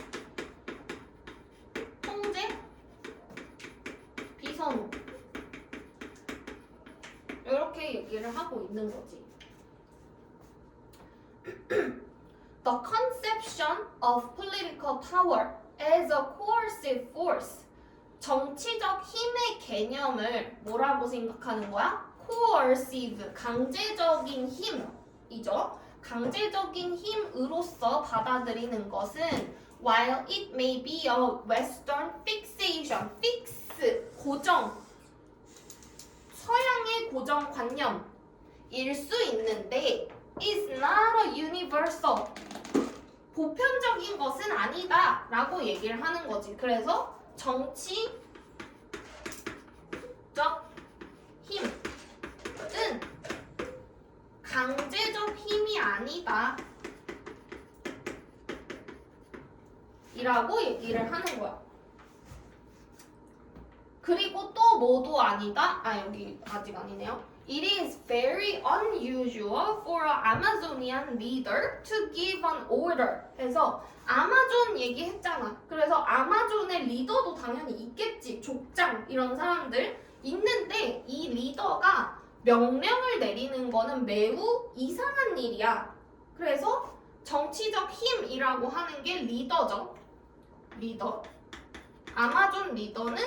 통제, 비선호 이렇게 얘기를 하고 있는 거지. The conception of political power as a coercive force. 정치적 힘의 개념을 뭐라고 생각하는 거야? coercive, 강제적인 힘이죠. 강제적인 힘으로서 받아들이는 것은 while it may be a Western fixation, fix, 고정, 서양의 고정관념일 수 있는데 is not a universal, 보편적인 것은 아니다 라고 얘기를 하는 거지. 그래서 정치적 힘은 강제적 힘이 아니다 이라고 얘기를 하는 거야. 그리고 또 뭐도 아니다? 여기 아직 아니네요. It is very unusual for an Amazonian leader to give an order. 그래서 아마존 얘기했잖아. 그래서 아마존의 리더도 당연히 있겠지. 족장 이런 사람들 있는데 이 리더가 명령을 내리는 거는 매우 이상한 일이야. 그래서 정치적 힘이라고 하는 게 리더죠. 리더. 아마존 리더는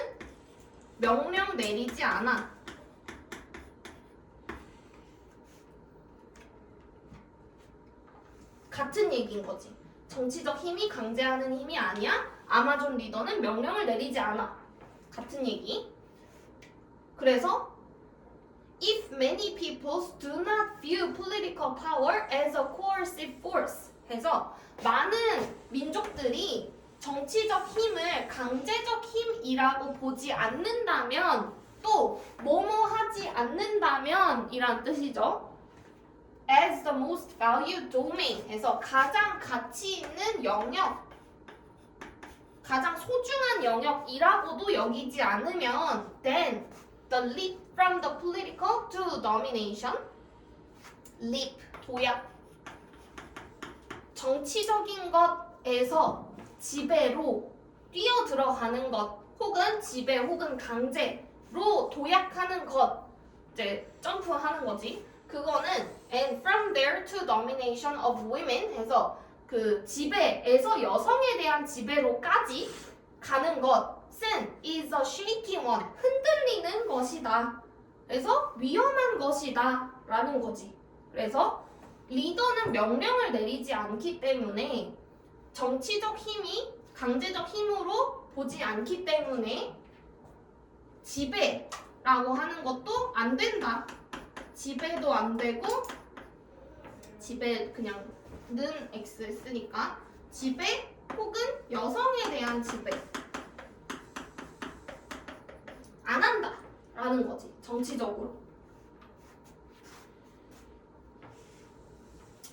명령 내리지 않아. 같은 얘기인 거지. 정치적 힘이 강제하는 힘이 아니야. 아마존 리더는 명령을 내리지 않아. 같은 얘기. 그래서 if many peoples do not view political power as a coercive force 해서 많은 민족들이 정치적 힘을 강제적 힘이라고 보지 않는다면 또 뭐뭐 하지 않는다면 이란 뜻이죠. as the most valued domain 해서 가장 가치 있는 영역, 가장 소중한 영역이라고도 여기지 않으면 then the leap from the political to domination, leap, 도약, 정치적인 것에서 지배로 뛰어 들어가는 것 혹은 지배 혹은 강제로 도약하는 것, 이제 점프하는 거지. 그거는 and from there to domination of women 해서 그 지배에서 여성에 대한 지배로까지 가는 것은 is a shaky one, 흔들리는 것이다. 그래서 위험한 것이다 라는 거지. 그래서 리더는 명령을 내리지 않기 때문에 정치적 힘이 강제적 힘으로 보지 않기 때문에 지배라고 하는 것도 안 된다. 지배도 안 되고, 지배 그냥 는 X 쓰니까 지배 혹은 여성에 대한 지배 라는 거지. 정치적으로.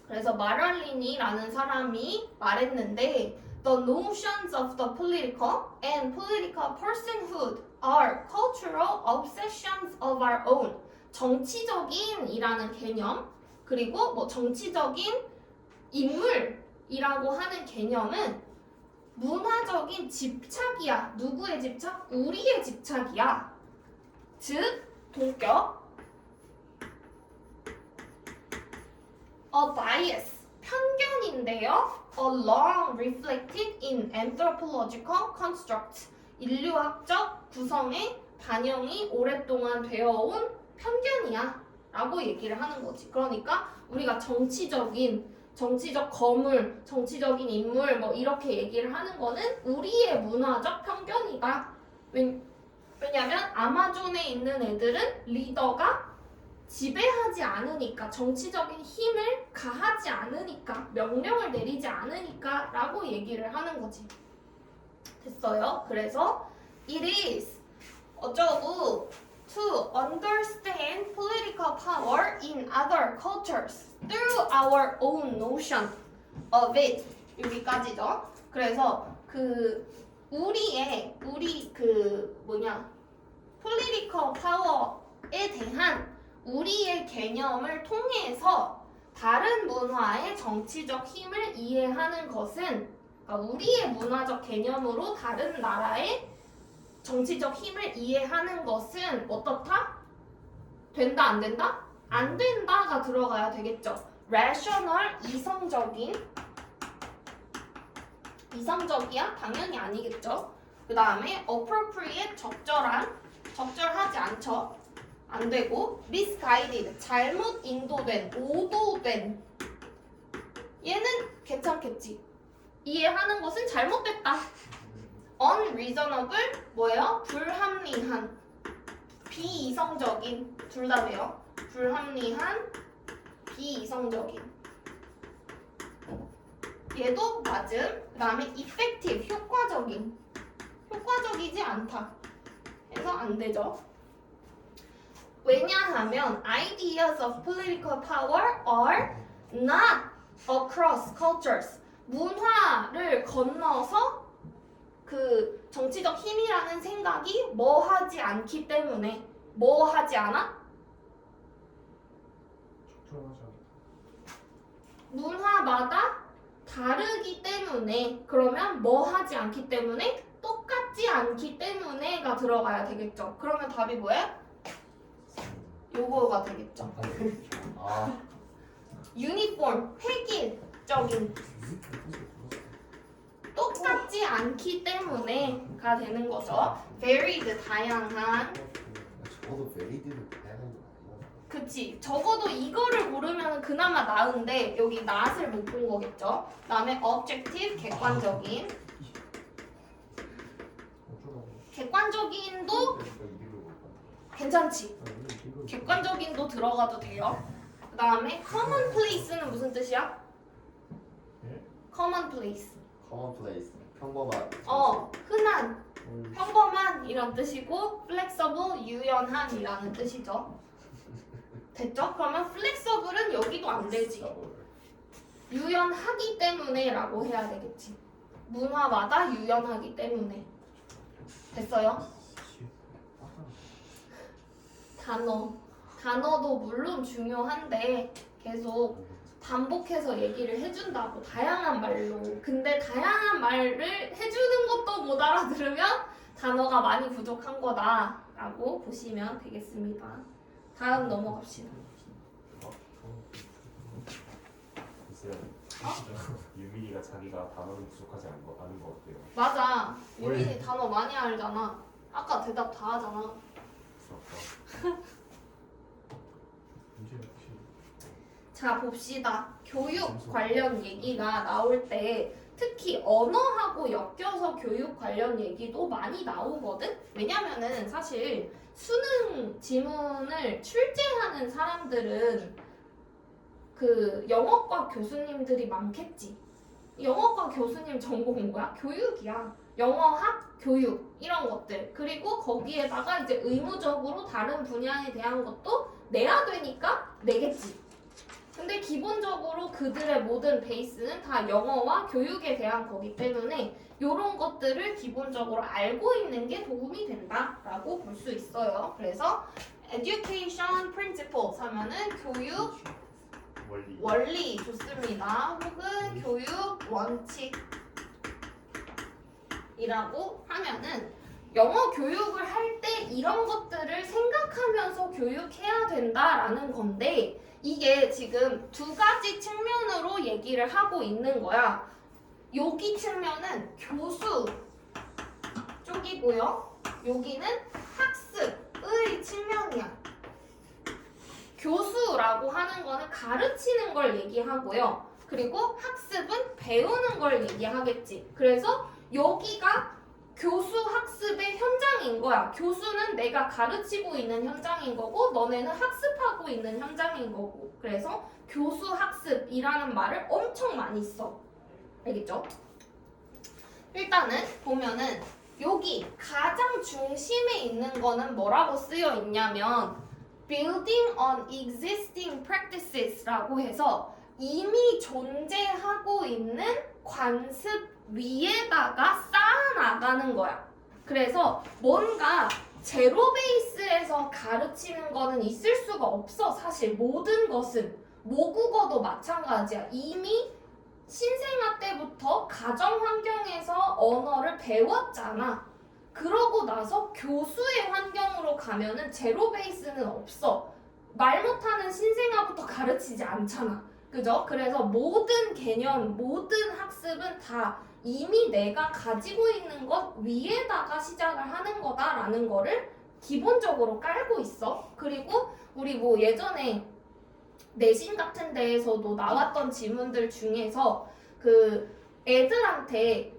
그래서 마랄리니라는 사람이 말했는데 The notions of the political and political personhood are cultural obsessions of our own. 정치적인이라는 개념 그리고 뭐 정치적인 인물이라고 하는 개념은 문화적인 집착이야. 누구의 집착? 우리의 집착이야. 즉 동격 A bias 편견인데요. A long reflected in anthropological constructs 인류학적 구성에 반영이 오랫동안 되어온 편견이야 라고 얘기를 하는 거지. 그러니까 우리가 정치적 거물, 정치적인 인물 뭐 이렇게 얘기를 하는 거는 우리의 문화적 편견이다. 왜냐면 아마존에 있는 애들은 리더가 지배하지 않으니까 정치적인 힘을 가하지 않으니까 명령을 내리지 않으니까 라고 얘기를 하는 거지. 됐어요? 그래서 it is 어쩌고 to understand political power in other cultures through our own notion of it. 여기까지죠. 그래서 우리 political power에 대한 우리의 개념을 통해서 다른 문화의 정치적 힘을 이해하는 것은 그러니까 우리의 문화적 개념으로 다른 나라의 정치적 힘을 이해하는 것은 어떻다? 된다 안 된다? 안 된다가 들어가야 되겠죠. rational 이성적이야? 당연히 아니겠죠. 그 다음에 appropriate 적절하지 않죠. 안 되고 misguided 잘못 인도된 오도된 얘는 괜찮겠지. 이해하는 것은 잘못됐다. unreasonable 뭐예요? 불합리한 비이성적인 둘 다 돼요. 불합리한 비이성적인 얘도 맞음. 그 다음에 effective 효과적이지 않다 해서 안 되죠. 왜냐하면 ideas of political power are not across cultures. 문화를 건너서 그 정치적 힘이라는 생각이 뭐 하지 않기 때문에 뭐 하지 않아? 문화마다 다르기 때문에 그러면 뭐 하지 않기 때문에 똑같지 않기 때문에가 들어가야 되겠죠. 그러면 답이 뭐예요? 요거가 되겠죠. 유니폼, 획일적인 똑같지 않기 때문에가 되는 거죠. varied, 다양한. 적어도 베리드는 다양한 거 아니야? 그치. 적어도 이거를 고르면 그나마 나은데 여기 not을 못 본 거겠죠. 그 다음에 objective, 객관적인도 괜찮지. 객관적인도 들어가도 돼요. 그 다음에 commonplace는 무슨 뜻이야? commonplace. commonplace 평범한 흔한, 평범한 이런 뜻이고 flexible, 유연한이라는 뜻이죠. 됐죠? 그러면 flexible은 여기도 안 되지. 유연하기 때문에라고 해야 되겠지. 문화마다 유연하기 때문에. 됐어요? 단어도 물론 중요한데 계속 반복해서 얘기를 해준다고 다양한 말로. 근데 다양한 말을 해주는 것도 못 알아들으면 단어가 많이 부족한 거다라고 보시면 되겠습니다. 다음 넘어갑시다. 유민이가 자기가 단어는 부족하지 않은 거 어때요? 맞아. 유민이 단어 많이 알잖아. 아까 대답 다 하잖아. 자, 봅시다. 교육 관련 얘기가 나올 때 특히 언어하고 엮여서 교육 관련 얘기도 많이 나오거든? 왜냐면은 사실 수능 지문을 출제하는 사람들은 그 영어과 교수님들이 많겠지. 영어과 교수님 전공은 뭐야? 교육이야. 영어학, 교육 이런 것들. 그리고 거기에다가 이제 의무적으로 다른 분야에 대한 것도 내야 되니까 내겠지. 근데 기본적으로 그들의 모든 베이스는 다 영어와 교육에 대한 거기 때문에 이런 것들을 기본적으로 알고 있는 게 도움이 된다라고 볼 수 있어요. 그래서 education principles 하면은 교육 원리. 원리 좋습니다. 혹은 교육 원칙이라고 하면은 영어 교육을 할 때 이런 것들을 생각하면서 교육해야 된다라는 건데 이게 지금 두 가지 측면으로 얘기를 하고 있는 거야. 여기 측면은 교수 쪽이고요. 여기는 학습의 측면이야. 교수라고 하는 거는 가르치는 걸 얘기하고요. 그리고 학습은 배우는 걸 얘기하겠지. 그래서 여기가 교수 학습의 현장인 거야. 교수는 내가 가르치고 있는 현장인 거고 너네는 학습하고 있는 현장인 거고. 그래서 교수 학습이라는 말을 엄청 많이 써. 알겠죠? 일단은 보면은 여기 가장 중심에 있는 거는 뭐라고 쓰여 있냐면 building on existing practices라고 해서 이미 존재하고 있는 관습 위에다가 쌓아나가는 거야. 그래서 뭔가 제로 베이스에서 가르치는 거는 있을 수가 없어. 사실 모든 것은 모국어도 마찬가지야. 이미 신생아 때부터 가정 환경에서 언어를 배웠잖아. 그러고 나서 교수의 환경으로 가면은 제로 베이스는 없어. 말 못하는 신생아부터 가르치지 않잖아. 그죠? 그래서 모든 개념, 모든 학습은 다 이미 내가 가지고 있는 것 위에다가 시작을 하는 거다라는 거를 기본적으로 깔고 있어. 그리고 우리 뭐 예전에 내신 같은 데에서도 나왔던 지문들 중에서 그 애들한테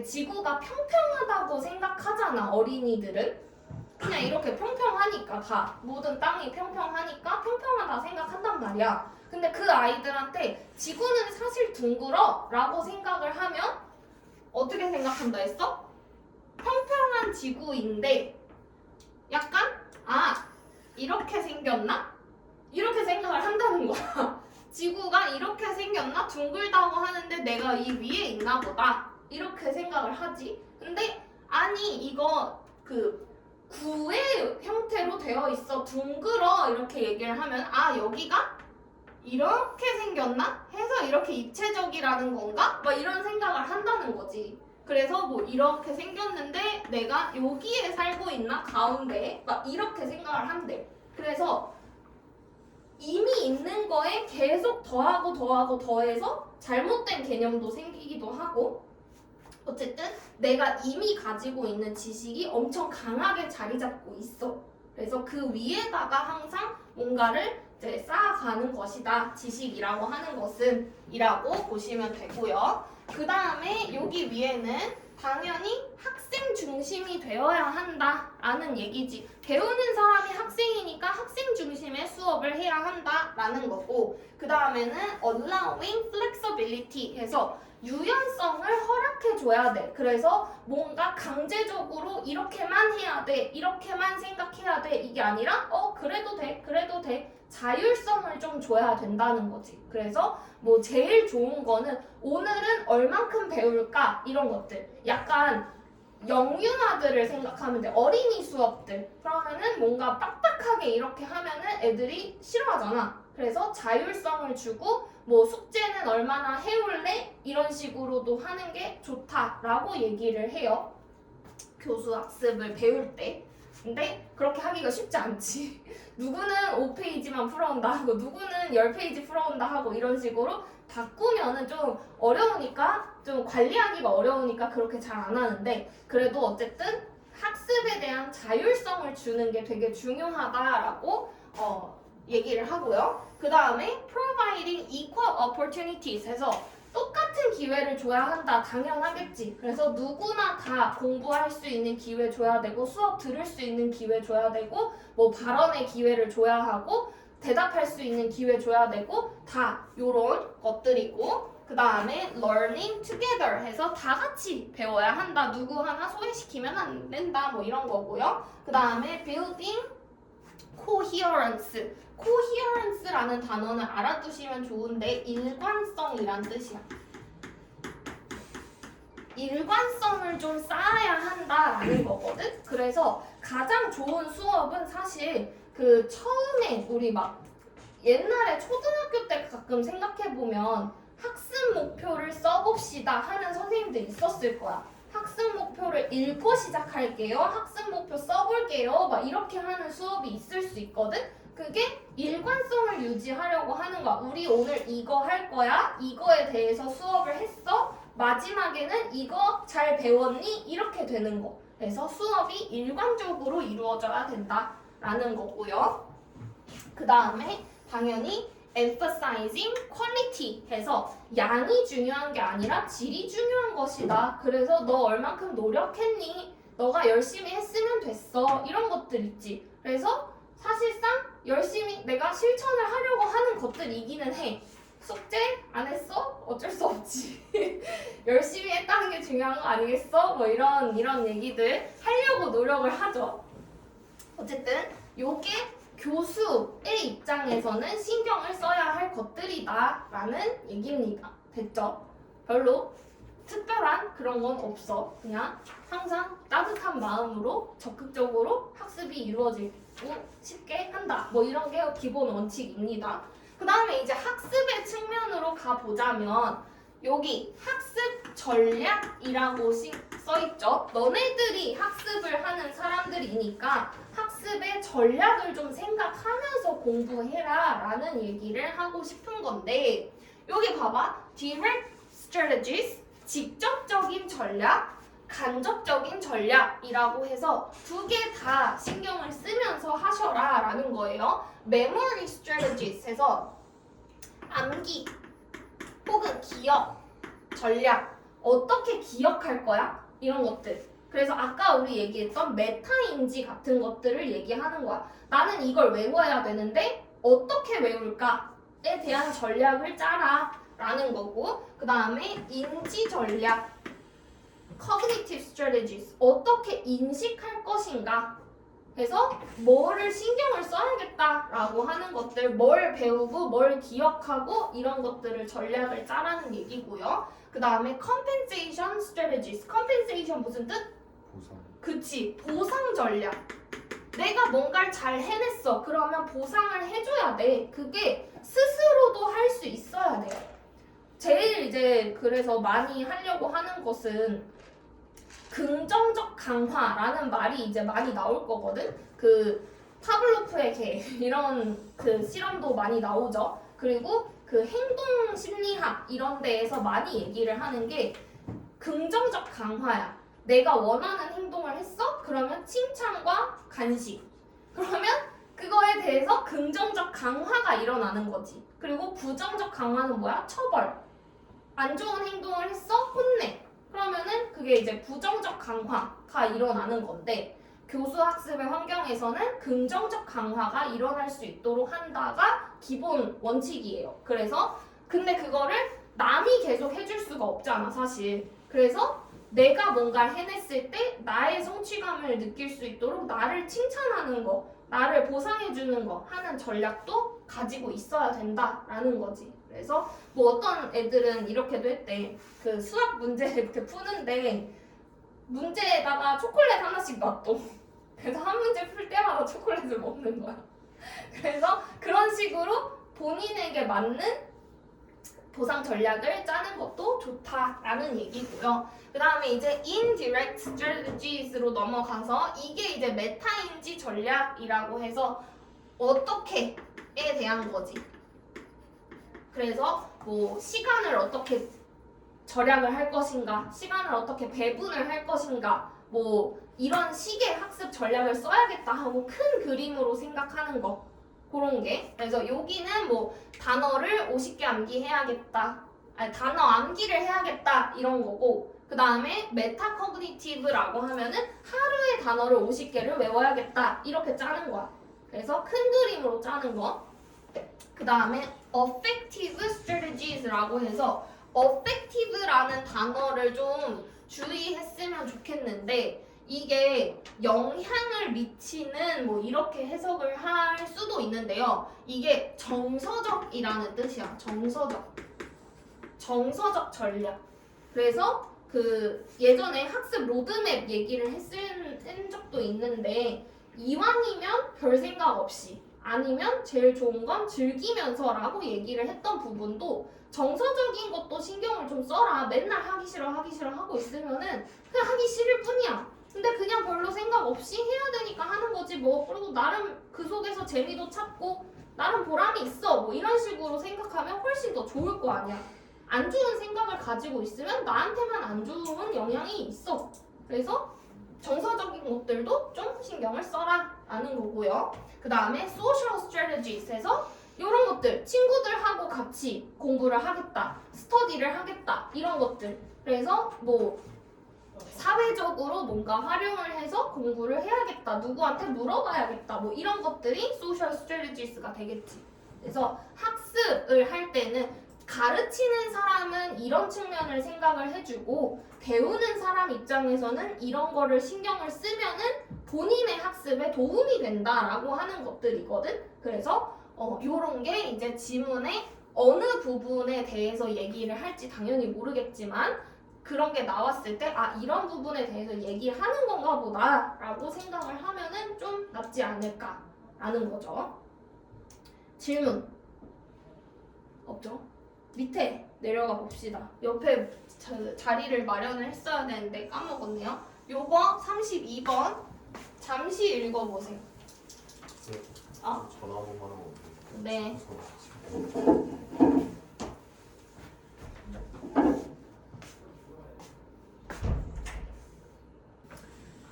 지구가 평평하다고 생각하잖아. 어린이들은 그냥 이렇게 평평하니까 다 모든 땅이 평평하니까 평평하다 생각한단 말이야. 근데 그 아이들한테 지구는 사실 둥글어 라고 생각을 하면 어떻게 생각한다 했어? 평평한 지구인데 약간 이렇게 생겼나? 이렇게 생각을 한다는 거야. 지구가 이렇게 생겼나? 둥글다고 하는데 내가 이 위에 있나 보다. 이렇게 생각을 하지. 근데 아니 이거 그 구의 형태로 되어 있어. 둥글어. 이렇게 얘기를 하면 여기가 이렇게 생겼나? 해서 이렇게 입체적이라는 건가? 막 이런 생각을 한다는 거지. 그래서 뭐 이렇게 생겼는데 내가 여기에 살고 있나? 가운데 막 이렇게 생각을 한대. 그래서 이미 있는 거에 계속 더하고 더해서 잘못된 개념도 생기기도 하고 어쨌든 내가 이미 가지고 있는 지식이 엄청 강하게 자리 잡고 있어. 그래서 그 위에다가 항상 뭔가를 이제 쌓아가는 것이다. 지식이라고 하는 것은 이라고 보시면 되고요. 그 다음에 여기 위에는 당연히 학생 중심이 되어야 한다라는 얘기지. 배우는 사람이 학생이니까 학생 중심의 수업을 해야 한다라는 거고 그 다음에는 allowing flexibility 해서 유연성을 허락해줘야 돼. 그래서 뭔가 강제적으로 이렇게만 해야 돼. 이렇게만 생각해야 돼. 이게 아니라 그래도 돼. 자율성을 좀 줘야 된다는 거지. 그래서 뭐 제일 좋은 거는 오늘은 얼만큼 배울까? 이런 것들. 약간 영유아들을 생각하면 돼. 어린이 수업들. 그러면은 뭔가 빡빡하게 이렇게 하면은 애들이 싫어하잖아. 그래서 자율성을 주고 뭐 숙제는 얼마나 해올래? 이런 식으로도 하는 게 좋다라고 얘기를 해요. 교수 학습을 배울 때. 근데 그렇게 하기가 쉽지 않지. 누구는 5페이지만 풀어온다 하고 누구는 10페이지 풀어온다 하고 이런 식으로 바꾸면은 좀 어려우니까 좀 관리하기가 어려우니까 그렇게 잘 안 하는데 그래도 어쨌든 학습에 대한 자율성을 주는 게 되게 중요하다라고 얘기를 하고요. 그 다음에 providing equal opportunities 해서 똑같은 기회를 줘야 한다. 당연하겠지. 그래서 누구나 다 공부할 수 있는 기회 줘야 되고 수업 들을 수 있는 기회 줘야 되고 뭐 발언의 기회를 줘야 하고 대답할 수 있는 기회 줘야 되고 다 요런 것들이고 그 다음에 learning together 해서 다 같이 배워야 한다. 누구 하나 소외시키면 안 된다. 뭐 이런 거고요. 그 다음에 building coherence. coherence라는 단어는 알아두시면 좋은데 일관성이란 뜻이야. 일관성을 좀 쌓아야 한다라는 거거든. 그래서 가장 좋은 수업은 사실 그 처음에 우리 막 옛날에 초등학교 때 가끔 생각해보면 학습 목표를 써봅시다 하는 선생님들 있었을 거야. 학습 목표를 읽고 시작할게요. 학습 목표 써볼게요. 막 이렇게 하는 수업이 있을 수 있거든. 그게 일관성을 유지하려고 하는 거야. 우리 오늘 이거 할 거야. 이거에 대해서 수업을 했어. 마지막에는 이거 잘 배웠니? 이렇게 되는 거. 그래서 수업이 일관적으로 이루어져야 된다라는 거고요. 그 다음에 당연히 emphasizing quality 해서 양이 중요한 게 아니라 질이 중요한 것이다. 그래서 너 얼만큼 노력했니? 너가 열심히 했으면 됐어. 이런 것들 있지. 그래서 사실상 열심히 내가 실천을 하려고 하는 것들이기는 해. 숙제 안 했어? 어쩔 수 없지. 열심히 했다는 게 중요한 거 아니겠어? 뭐 이런 얘기들 하려고 노력을 하죠. 어쨌든 요게 교수의 입장에서는 신경을 써야 할 것들이다 라는 얘기입니다. 됐죠? 별로 특별한 그런 건 없어. 그냥 항상 따뜻한 마음으로 적극적으로 학습이 이루어지고 쉽게 한다. 뭐 이런 게 기본 원칙입니다. 그 다음에 이제 학습의 측면으로 가보자면 여기 학습 전략이라고 써있죠. 너네들이 학습을 하는 사람들이니까 학습의 전략을 좀 생각하면서 공부해라 라는 얘기를 하고 싶은 건데 여기 봐봐. direct strategies, 직접적인 전략, 간접적인 전략이라고 해서 두 개 다 신경을 쓰면서 하셔라 라는 거예요. memory strategies 해서 암기 혹은 기억 전략, 어떻게 기억할 거야? 이런 것들. 그래서 아까 우리 얘기했던 메타인지 같은 것들을 얘기하는 거야. 나는 이걸 외워야 되는데 어떻게 외울까에 대한 전략을 짜라 라는 거고, 그 다음에 인지 전략, cognitive strategies, 어떻게 인식할 것인가. 그래서 뭐를 신경을 써야겠다라고 하는 것들, 뭘 배우고 뭘 기억하고 이런 것들을 전략을 짜라는 얘기고요. 그 다음에 compensation strategies. compensation 무슨 뜻? 보상. 그치, 보상 전략. 내가 뭔가를 잘 해냈어. 그러면 보상을 해줘야 돼. 그게 스스로도 할 수 있어야 돼요. 제일 이제 그래서 많이 하려고 하는 것은 긍정적 강화라는 말이 이제 많이 나올 거거든. 그 파블로프의 개 이런 그 실험도 많이 나오죠. 그리고 그 행동 심리학 이런 데에서 많이 얘기를 하는 게 긍정적 강화야. 내가 원하는 행동을 했어? 그러면 칭찬과 간식. 그러면 그거에 대해서 긍정적 강화가 일어나는 거지. 그리고 부정적 강화는 뭐야? 처벌. 안 좋은 행동을 했어? 혼내. 그러면은 그게 이제 부정적 강화가 일어나는 건데 교수 학습의 환경에서는 긍정적 강화가 일어날 수 있도록 한다가 기본 원칙이에요. 그래서 근데 그거를 남이 계속 해줄 수가 없잖아 사실. 그래서 내가 뭔가를 해냈을 때 나의 성취감을 느낄 수 있도록 나를 칭찬하는 거, 나를 보상해주는 거 하는 전략도 가지고 있어야 된다라는 거지. 그래서 뭐 어떤 애들은 이렇게도 했대. 그 수학 문제 이렇게 푸는데 문제에다가 초콜릿 하나씩 놔둬. 그래서 한 문제 풀 때마다 초콜릿을 먹는 거야. 그래서 그런 식으로 본인에게 맞는 보상 전략을 짜는 것도 좋다라는 얘기고요. 그 다음에 이제 indirect strategies로 넘어가서 이게 이제 메타인지 전략이라고 해서 어떻게에 대한 거지. 그래서 뭐 시간을 어떻게 절약을 할 것인가, 시간을 어떻게 배분을 할 것인가, 뭐 이런 식의 학습 전략을 써야겠다 하고 큰 그림으로 생각하는 거, 그런 게. 그래서 여기는 뭐 단어를 50개 암기해야겠다, 아니 단어 암기를 해야겠다 이런 거고, 그 다음에 메타코그니티브라고 하면은 하루에 단어를 50개를 외워야겠다 이렇게 짜는 거야. 그래서 큰 그림으로 짜는 거. 그 다음에 effective strategies라고 해서 effective라는 단어를 좀 주의했으면 좋겠는데 이게 영향을 미치는 뭐 이렇게 해석을 할 수도 있는데요. 이게 정서적이라는 뜻이야. 정서적 전략. 그래서 그 예전에 학습 로드맵 얘기를 했은 적도 있는데 이왕이면 별 생각 없이 아니면 제일 좋은 건 즐기면서라고 얘기를 했던 부분도 정서적인 것도 신경을 좀 써라. 맨날 하기 싫어 하고 있으면은 그냥 하기 싫을 뿐이야. 근데 그냥 별로 생각 없이 해야 되니까 하는 거지 뭐. 그리고 나름 그 속에서 재미도 찾고 나름 보람이 있어 뭐 이런 식으로 생각하면 훨씬 더 좋을 거 아니야. 안 좋은 생각을 가지고 있으면 나한테만 안 좋은 영향이 있어. 그래서 정서적인 것들도 좀 신경을 써라 라는 거고요. 그 다음에 social strategies에서 이런 것들, 친구들하고 같이 공부를 하겠다, 스터디를 하겠다 이런 것들. 그래서 뭐 사회적으로 뭔가 활용을 해서 공부를 해야겠다, 누구한테 물어봐야겠다 뭐 이런 것들이 social strategies가 되겠지. 그래서 학습을 할 때는 가르치는 사람은 이런 측면을 생각을 해주고 배우는 사람 입장에서는 이런 거를 신경을 쓰면은 본인의 학습에 도움이 된다라고 하는 것들이거든. 그래서 요런 게 이제 지문의 어느 부분에 대해서 얘기를 할지 당연히 모르겠지만 그런 게 나왔을 때 아 이런 부분에 대해서 얘기하는 건가 보다 라고 생각을 하면은 좀 낫지 않을까라는 거죠. 질문 없죠? 밑에 내려가 봅시다. 옆에 자리를 마련을 했어야 되는데 까먹었네요. 요거 32번 잠시 읽어보세요. 어? 전화 한 번만 하고. 네.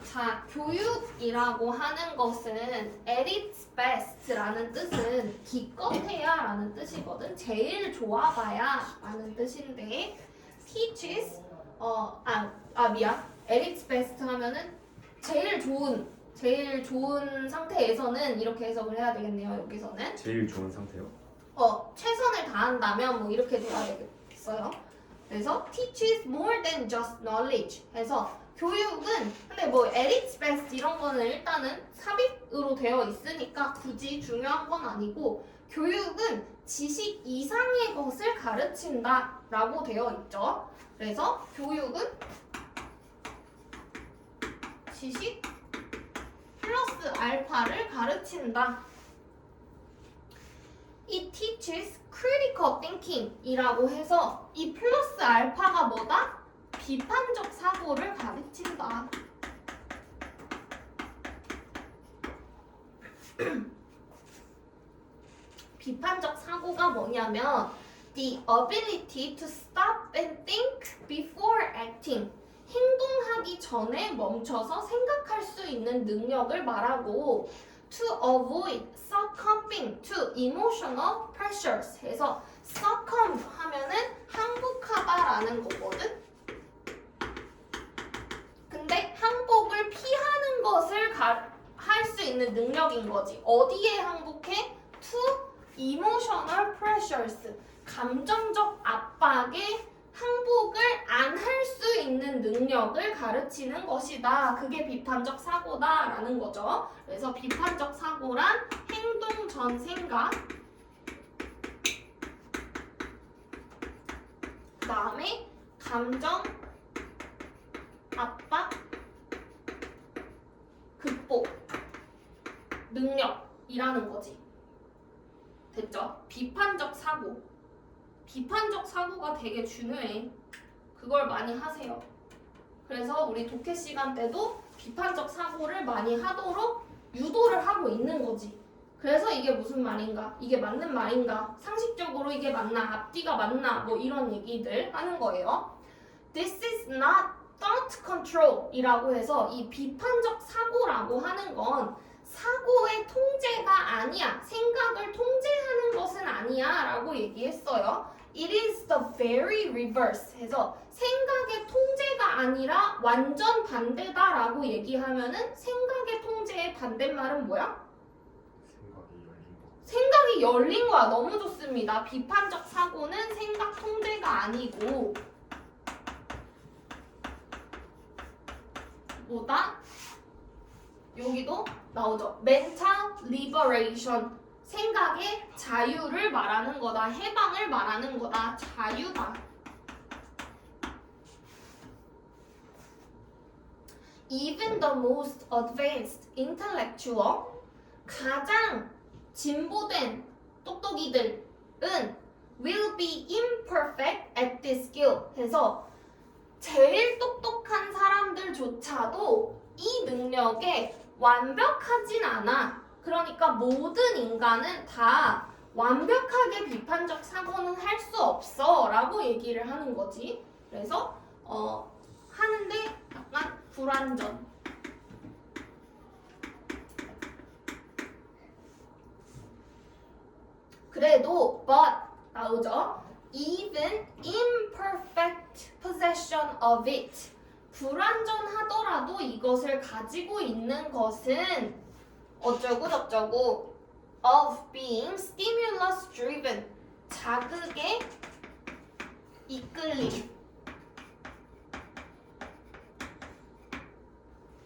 자, 교육이라고 하는 것은 at its best라는 뜻은 기껏해야 라는 뜻이거든. 제일 좋아봐야 라는 뜻인데 teaches 미안. at its best 하면은 제일 좋은 상태에서는 이렇게 해석을 해야 되겠네요. 여기서는 제일 좋은 상태요? 최선을 다한다면 뭐 이렇게 돼야 되겠어요. 그래서 teaches more than just knowledge 해서 교육은 근데 뭐 at its best 이런 거는 일단은 삽입으로 되어 있으니까 굳이 중요한 건 아니고 교육은 지식 이상의 것을 가르친다 라고 되어 있죠. 그래서 교육은 지식 플러스 알파를 가르친다. It teaches critical thinking 이라고 해서 이 플러스 알파가 뭐다? 비판적 사고를 가르친다. 비판적 사고가 뭐냐면 the ability to stop and think before acting. 행동하기 전에 멈춰서 생각할 수 있는 능력을 말하고 to avoid succumbing to emotional pressures 해서 succumb 하면은 항복하다라는 거거든. 근데 항복을 피하는 것을 할 수 있는 능력인 거지. 어디에 항복해? To emotional pressures. 감정적 압박에 항복을 안 할 수 있는 능력을 가르치는 것이다. 그게 비판적 사고다라는 거죠. 그래서 비판적 사고란 행동 전 생각, 그 다음에 감정 압박 극복 능력이라는 거지. 됐죠? 비판적 사고. 비판적 사고가 되게 중요해. 그걸 많이 하세요. 그래서 우리 독해 시간 때도 비판적 사고를 많이 하도록 유도를 하고 있는 거지. 그래서 이게 무슨 말인가? 이게 맞는 말인가? 상식적으로 이게 맞나? 앞뒤가 맞나? 뭐 이런 얘기들 하는 거예요. This is not thought control 이라고 해서 이 비판적 사고라고 하는 건 사고의 통제가 아니야. 생각을 통제하는 것은 아니야 라고 얘기했어요. It is the very reverse 해서 생각의 통제가 아니라 완전 반대다 라고 얘기하면은 생각의 통제의 반대말은 뭐야? 생각이 열린 거. 생각이 열린 거야. 너무 좋습니다. 비판적 사고는 생각 통제가 아니고 뭐다? 여기도 나오죠. mental liberation. 생각의 자유를 말하는 거다. 해방을 말하는 거다. 자유다. Even the most advanced intellectual, 가장 진보된 똑똑이들은 will be imperfect at this skill. 해서 제일 똑똑한 사람들조차도 이 능력에 완벽하진 않아. 그러니까 모든 인간은 다 완벽하게 비판적 사고는 할 수 없어 라고 얘기를 하는 거지. 그래서 하는데 약간 불완전. 그래도 but 나오죠. Even imperfect possession of it. 불완전하더라도 이것을 가지고 있는 것은 어쩌고 저쩌고 of being stimulus driven. 자극에 이끌림.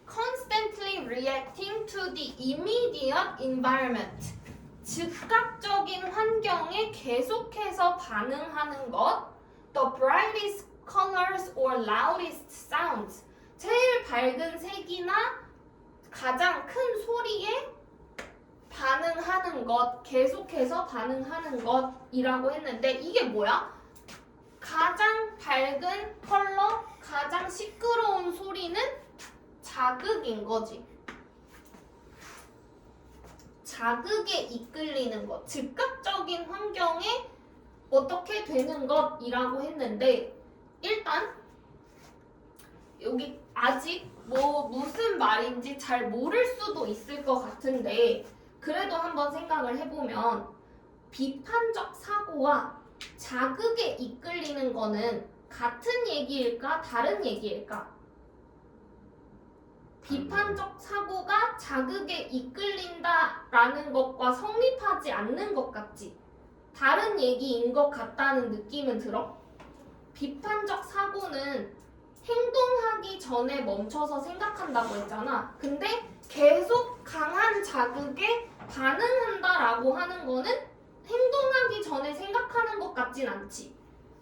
Constantly reacting to the immediate environment. 즉각적인 환경에 계속해서 반응하는 것. The brightest colors or loudest sounds. 제일 밝은 색이나 가장 큰 소리에 반응하는 것, 계속해서 반응하는 것이라고 했는데 이게 뭐야? 가장 밝은 컬러, 가장 시끄러운 소리는 자극인 거지. 자극에 이끌리는 것, 즉각적인 환경에 어떻게 되는 것이라고 했는데 일단 여기 아직 뭐 무슨 말인지 잘 모를 수도 있을 것 같은데 그래도 한번 생각을 해보면 비판적 사고와 자극에 이끌리는 거는 같은 얘기일까 다른 얘기일까? 비판적 사고가 자극에 이끌린다라는 것과 성립하지 않는 것 같지? 다른 얘기인 것 같다는 느낌은 들어? 비판적 사고는 행동하기 전에 멈춰서 생각한다고 했잖아. 근데 계속 강한 자극에 반응한다라고 하는 거는 행동하기 전에 생각하는 것 같진 않지.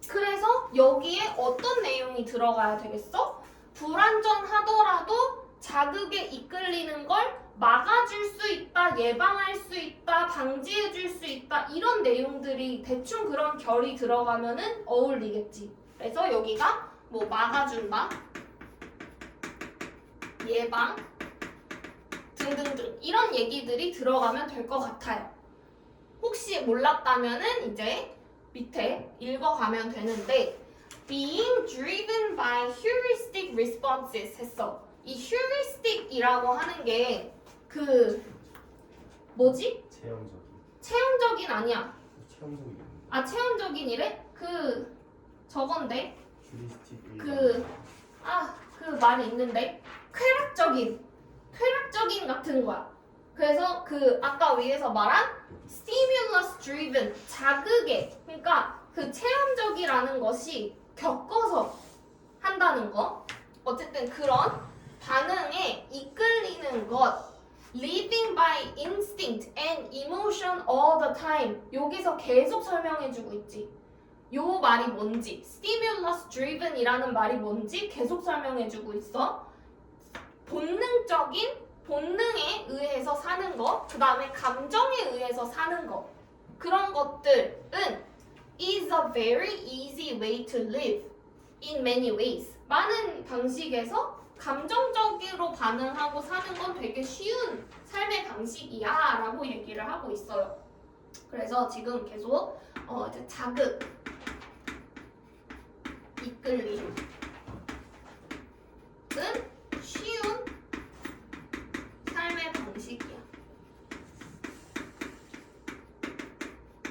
그래서 여기에 어떤 내용이 들어가야 되겠어? 불완전하더라도 자극에 이끌리는 걸 막아줄 수 있다, 예방할 수 있다, 방지해줄 수 있다 이런 내용들이 대충 그런 결이 들어가면은 어울리겠지. 그래서 여기가 뭐 막아준다, 예방 등등등 이런 얘기들이 들어가면 될 것 같아요. 혹시 몰랐다면은 이제 밑에 읽어가면 되는데 being driven by heuristic responses 했어. 이 heuristic이라고 하는 게 그 뭐지? 체험적인 아니야. 체험적인. 아 체험적인이래? 그 저건데 휴리스틱. 그 말이 있는데 쾌락적인 같은 거야. 그래서 그 아까 위에서 말한 stimulus driven 자극에 그러니까 그 체험적이라는 것이 겪어서 한다는 거. 어쨌든 그런 반응에 이끌리는 것. Living by instinct and emotion all the time. 여기서 계속 설명해주고 있지. 요 말이 뭔지, stimulus driven이라는 말이 뭔지 계속 설명해주고 있어. 본능에 의해서 사는 거, 그 다음에 감정에 의해서 사는 거. 그런 것들은 is a very easy way to live in many ways. 많은 방식에서 감정적으로 반응하고 사는 건 되게 쉬운 삶의 방식이야 라고 얘기를 하고 있어요. 그래서 지금 계속 이제 자극, 이끌림은 쉬운 삶의 방식이야.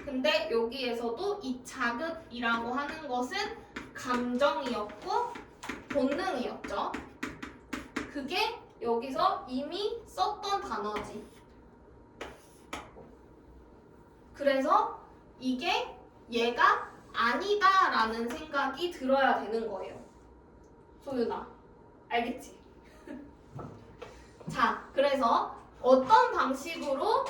근데 여기에서도 이 자극이라고 하는 것은 감정이었고 본능이었죠. 그게 여기서 이미 썼던 단어지. 그래서 이게 얘가 아니다라는 생각이 들어야 되는 거예요. 소윤아, 알겠지? 자, 그래서 어떤 방식으로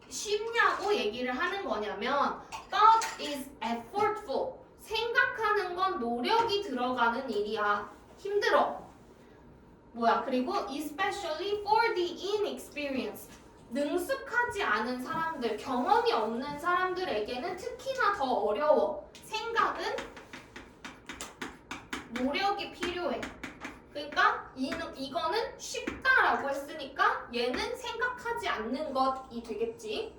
쉽냐고 얘기를 하는 거냐면 thought is effortful. 생각하는 건 노력이 들어가는 일이야. 힘들어. 뭐야? 그리고 especially for the inexperienced. 능숙하지 않은 사람들, 경험이 없는 사람들에게는 특히나 더 어려워. 생각은 노력이 필요해. 그러니까 이거는 쉽다라고 했으니까 얘는 생각하지 않는 것이 되겠지.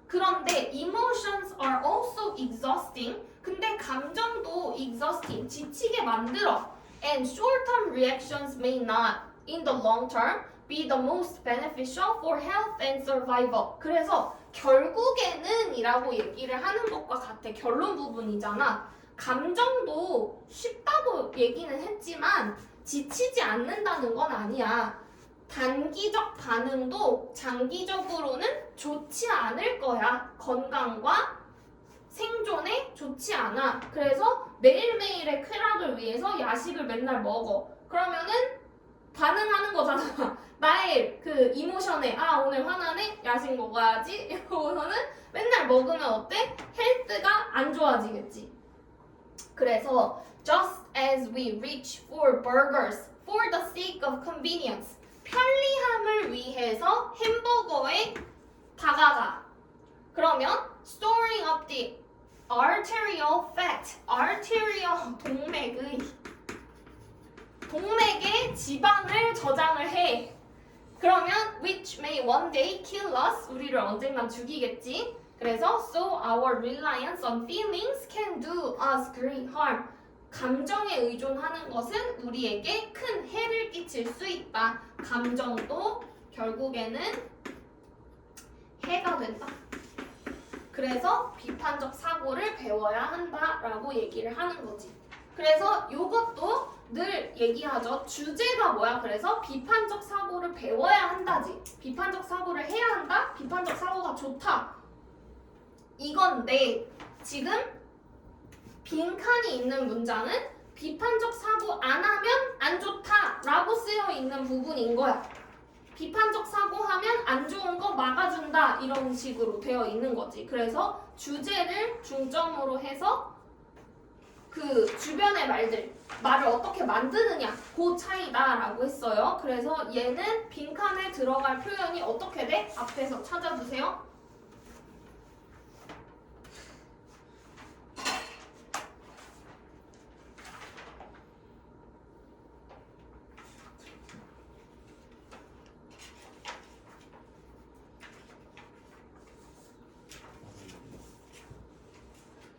그런데 emotions are also exhausting. 근데 감정도 exhausting, 지치게 만들어. And short-term reactions may not, in the long term, be the most beneficial for health and survival. 그래서 결국에는 이라고 얘기를 하는 것과 같아. 결론 부분이잖아. 감정도 쉽다고 얘기는 했지만 지치지 않는다는 건 아니야. 단기적 반응도 장기적으로는 좋지 않을 거야. 건강과 생존에 좋지 않아. 그래서 매일매일의 쾌락을 위해서 야식을 맨날 먹어. 그러면은 반응하는 거잖아. 나의 그 이모션에 오늘 화나네? 야식 먹어야지? 이러고서는 맨날 먹으면 어때? 헬스가 안 좋아지겠지. 그래서 just as we reach for burgers for the sake of convenience. 편리함을 위해서 햄버거에 다가가. 그러면 storing up the arterial fat, arterial 동맥의 지방을 저장을 해. 그러면 which may one day kill us, 우리를 언젠간 죽이겠지. 그래서 so our reliance on feelings can do us great harm. 감정에 의존하는 것은 우리에게 큰 해를 끼칠 수 있다. 감정도 결국에는 해가 된다. 그래서 비판적 사고를 배워야 한다라고 얘기를 하는 거지. 그래서 이것도 늘 얘기하죠. 주제가 뭐야? 그래서 비판적 사고를 배워야 한다지. 비판적 사고를 해야 한다? 비판적 사고가 좋다. 이건데 지금 빈칸이 있는 문장은 비판적 사고 안 하면 안 좋다라고 쓰여 있는 부분인 거야. 비판적 사고 하면 안 좋은 거 막아준다 이런 식으로 되어 있는 거지. 그래서 주제를 중점으로 해서 그 주변의 말을 어떻게 만드느냐 그 차이다라고 했어요. 그래서 얘는 빈칸에 들어갈 표현이 어떻게 돼? 앞에서 찾아주세요.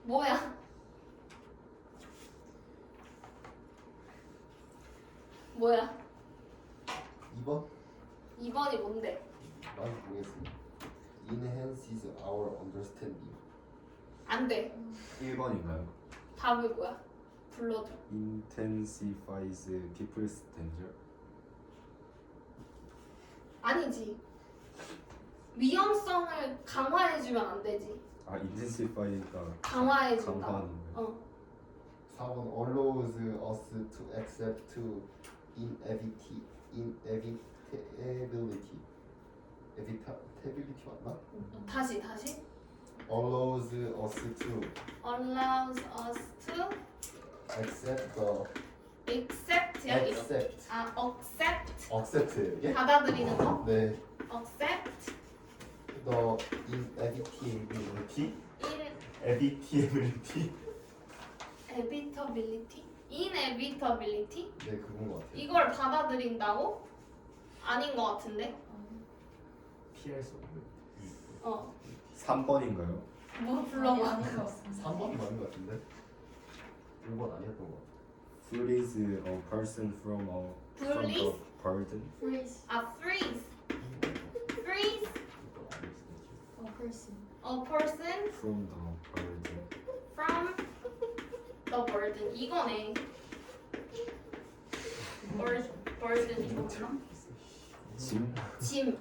뭐야? 뭐야? 2번? 2번이 뭔데? 나도 모르겠습니다. Enhances our understanding. 안 돼. 1번인가요? 답이 뭐야? 불러줘. Intensifies people's danger. 아니지. 위험성을 강화해주면 안 되지. intensify가 강화해준다. 강화하는 거예요. 어. 4번 allows us to accept inevitability. Evitability 맞나? 다시. Allows us to Allows us to accept the accept야 이거. accept accept. 이게? 받아들이는 거. 네. accept The inevitability. 에비티에빌리티 inevitability. 네, 그건 것 같아요. 이걸 받아들인다고? 아닌 것 같은데. 피할 수 없는 어. 3번인가요? 뭐 불러봐. 3번이 맞는 것 같은데? 1번 아니었던 것 같아. Frees a person from Freeze? the burden. Freeze. freeze. freeze A person. a person From the burden. from the burden. 이거네. burden 이거구나. 짐? 짐.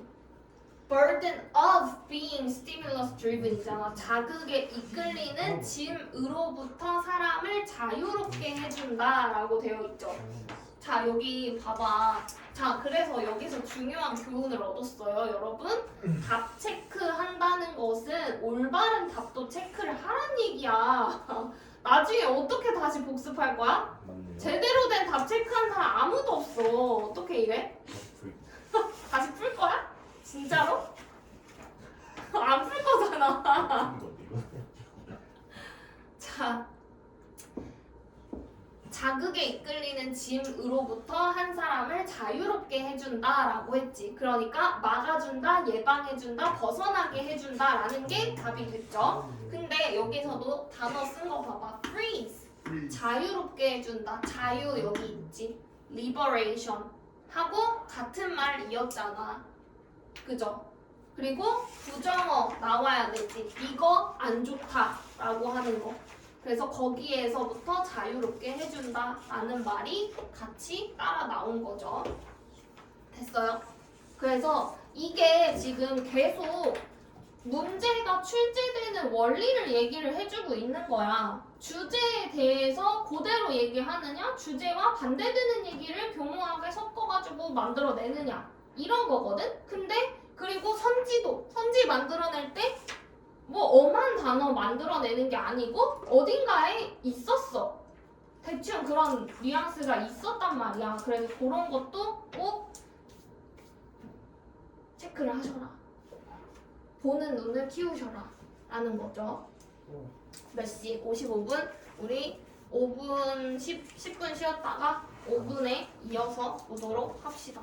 burden of being stimulus driven이잖아. 자극에 이끌리는 짐으로부터 사람을 자유롭게 해준다라고 되어 있죠. 자, 여기 봐봐. 자, 그래서 여기서 중요한 교훈을 얻었어요, 여러분. 답 체크한다는 것은 올바른 답도 체크를 하란 얘기야. 나중에 어떻게 다시 복습할 거야? 맞네요. 제대로 된 답 체크한 사람 아무도 없어. 어떻게 이래? 다시 풀 거야? 진짜로? 안 풀 거잖아. 자, 자극에 이끌리는 짐으로부터 한 사람을 자유롭게 해준다라고 했지. 그러니까 막아준다, 예방해준다, 벗어나게 해준다라는 게 답이 됐죠. 근데 여기서도 단어 쓴 거 봐봐. freeze. 자유롭게 해준다. 자유 여기 있지. liberation. 하고 같은 말 이었잖아. 그죠? 그리고 부정어 나와야 되지. 이거 안 좋다라고 하는 거. 그래서 거기에서부터 자유롭게 해준다라는 말이 같이 따라 나온 거죠. 됐어요? 그래서 이게 지금 계속 문제가 출제되는 원리를 얘기를 해주고 있는 거야. 주제에 대해서 그대로 얘기하느냐, 주제와 반대되는 얘기를 교묘하게 섞어가지고 만들어내느냐, 이런 거거든? 근데 그리고 선지 만들어낼 때 뭐 엄한 단어 만들어내는 게 아니고 어딘가에 있었어. 대충 그런 뉘앙스가 있었단 말이야. 그래서 그런 것도 꼭 체크를 하셔라. 보는 눈을 키우셔라 라는 거죠. 몇 시? 55분? 우리 5분 10분 쉬었다가 5분에 이어서 오도록 합시다.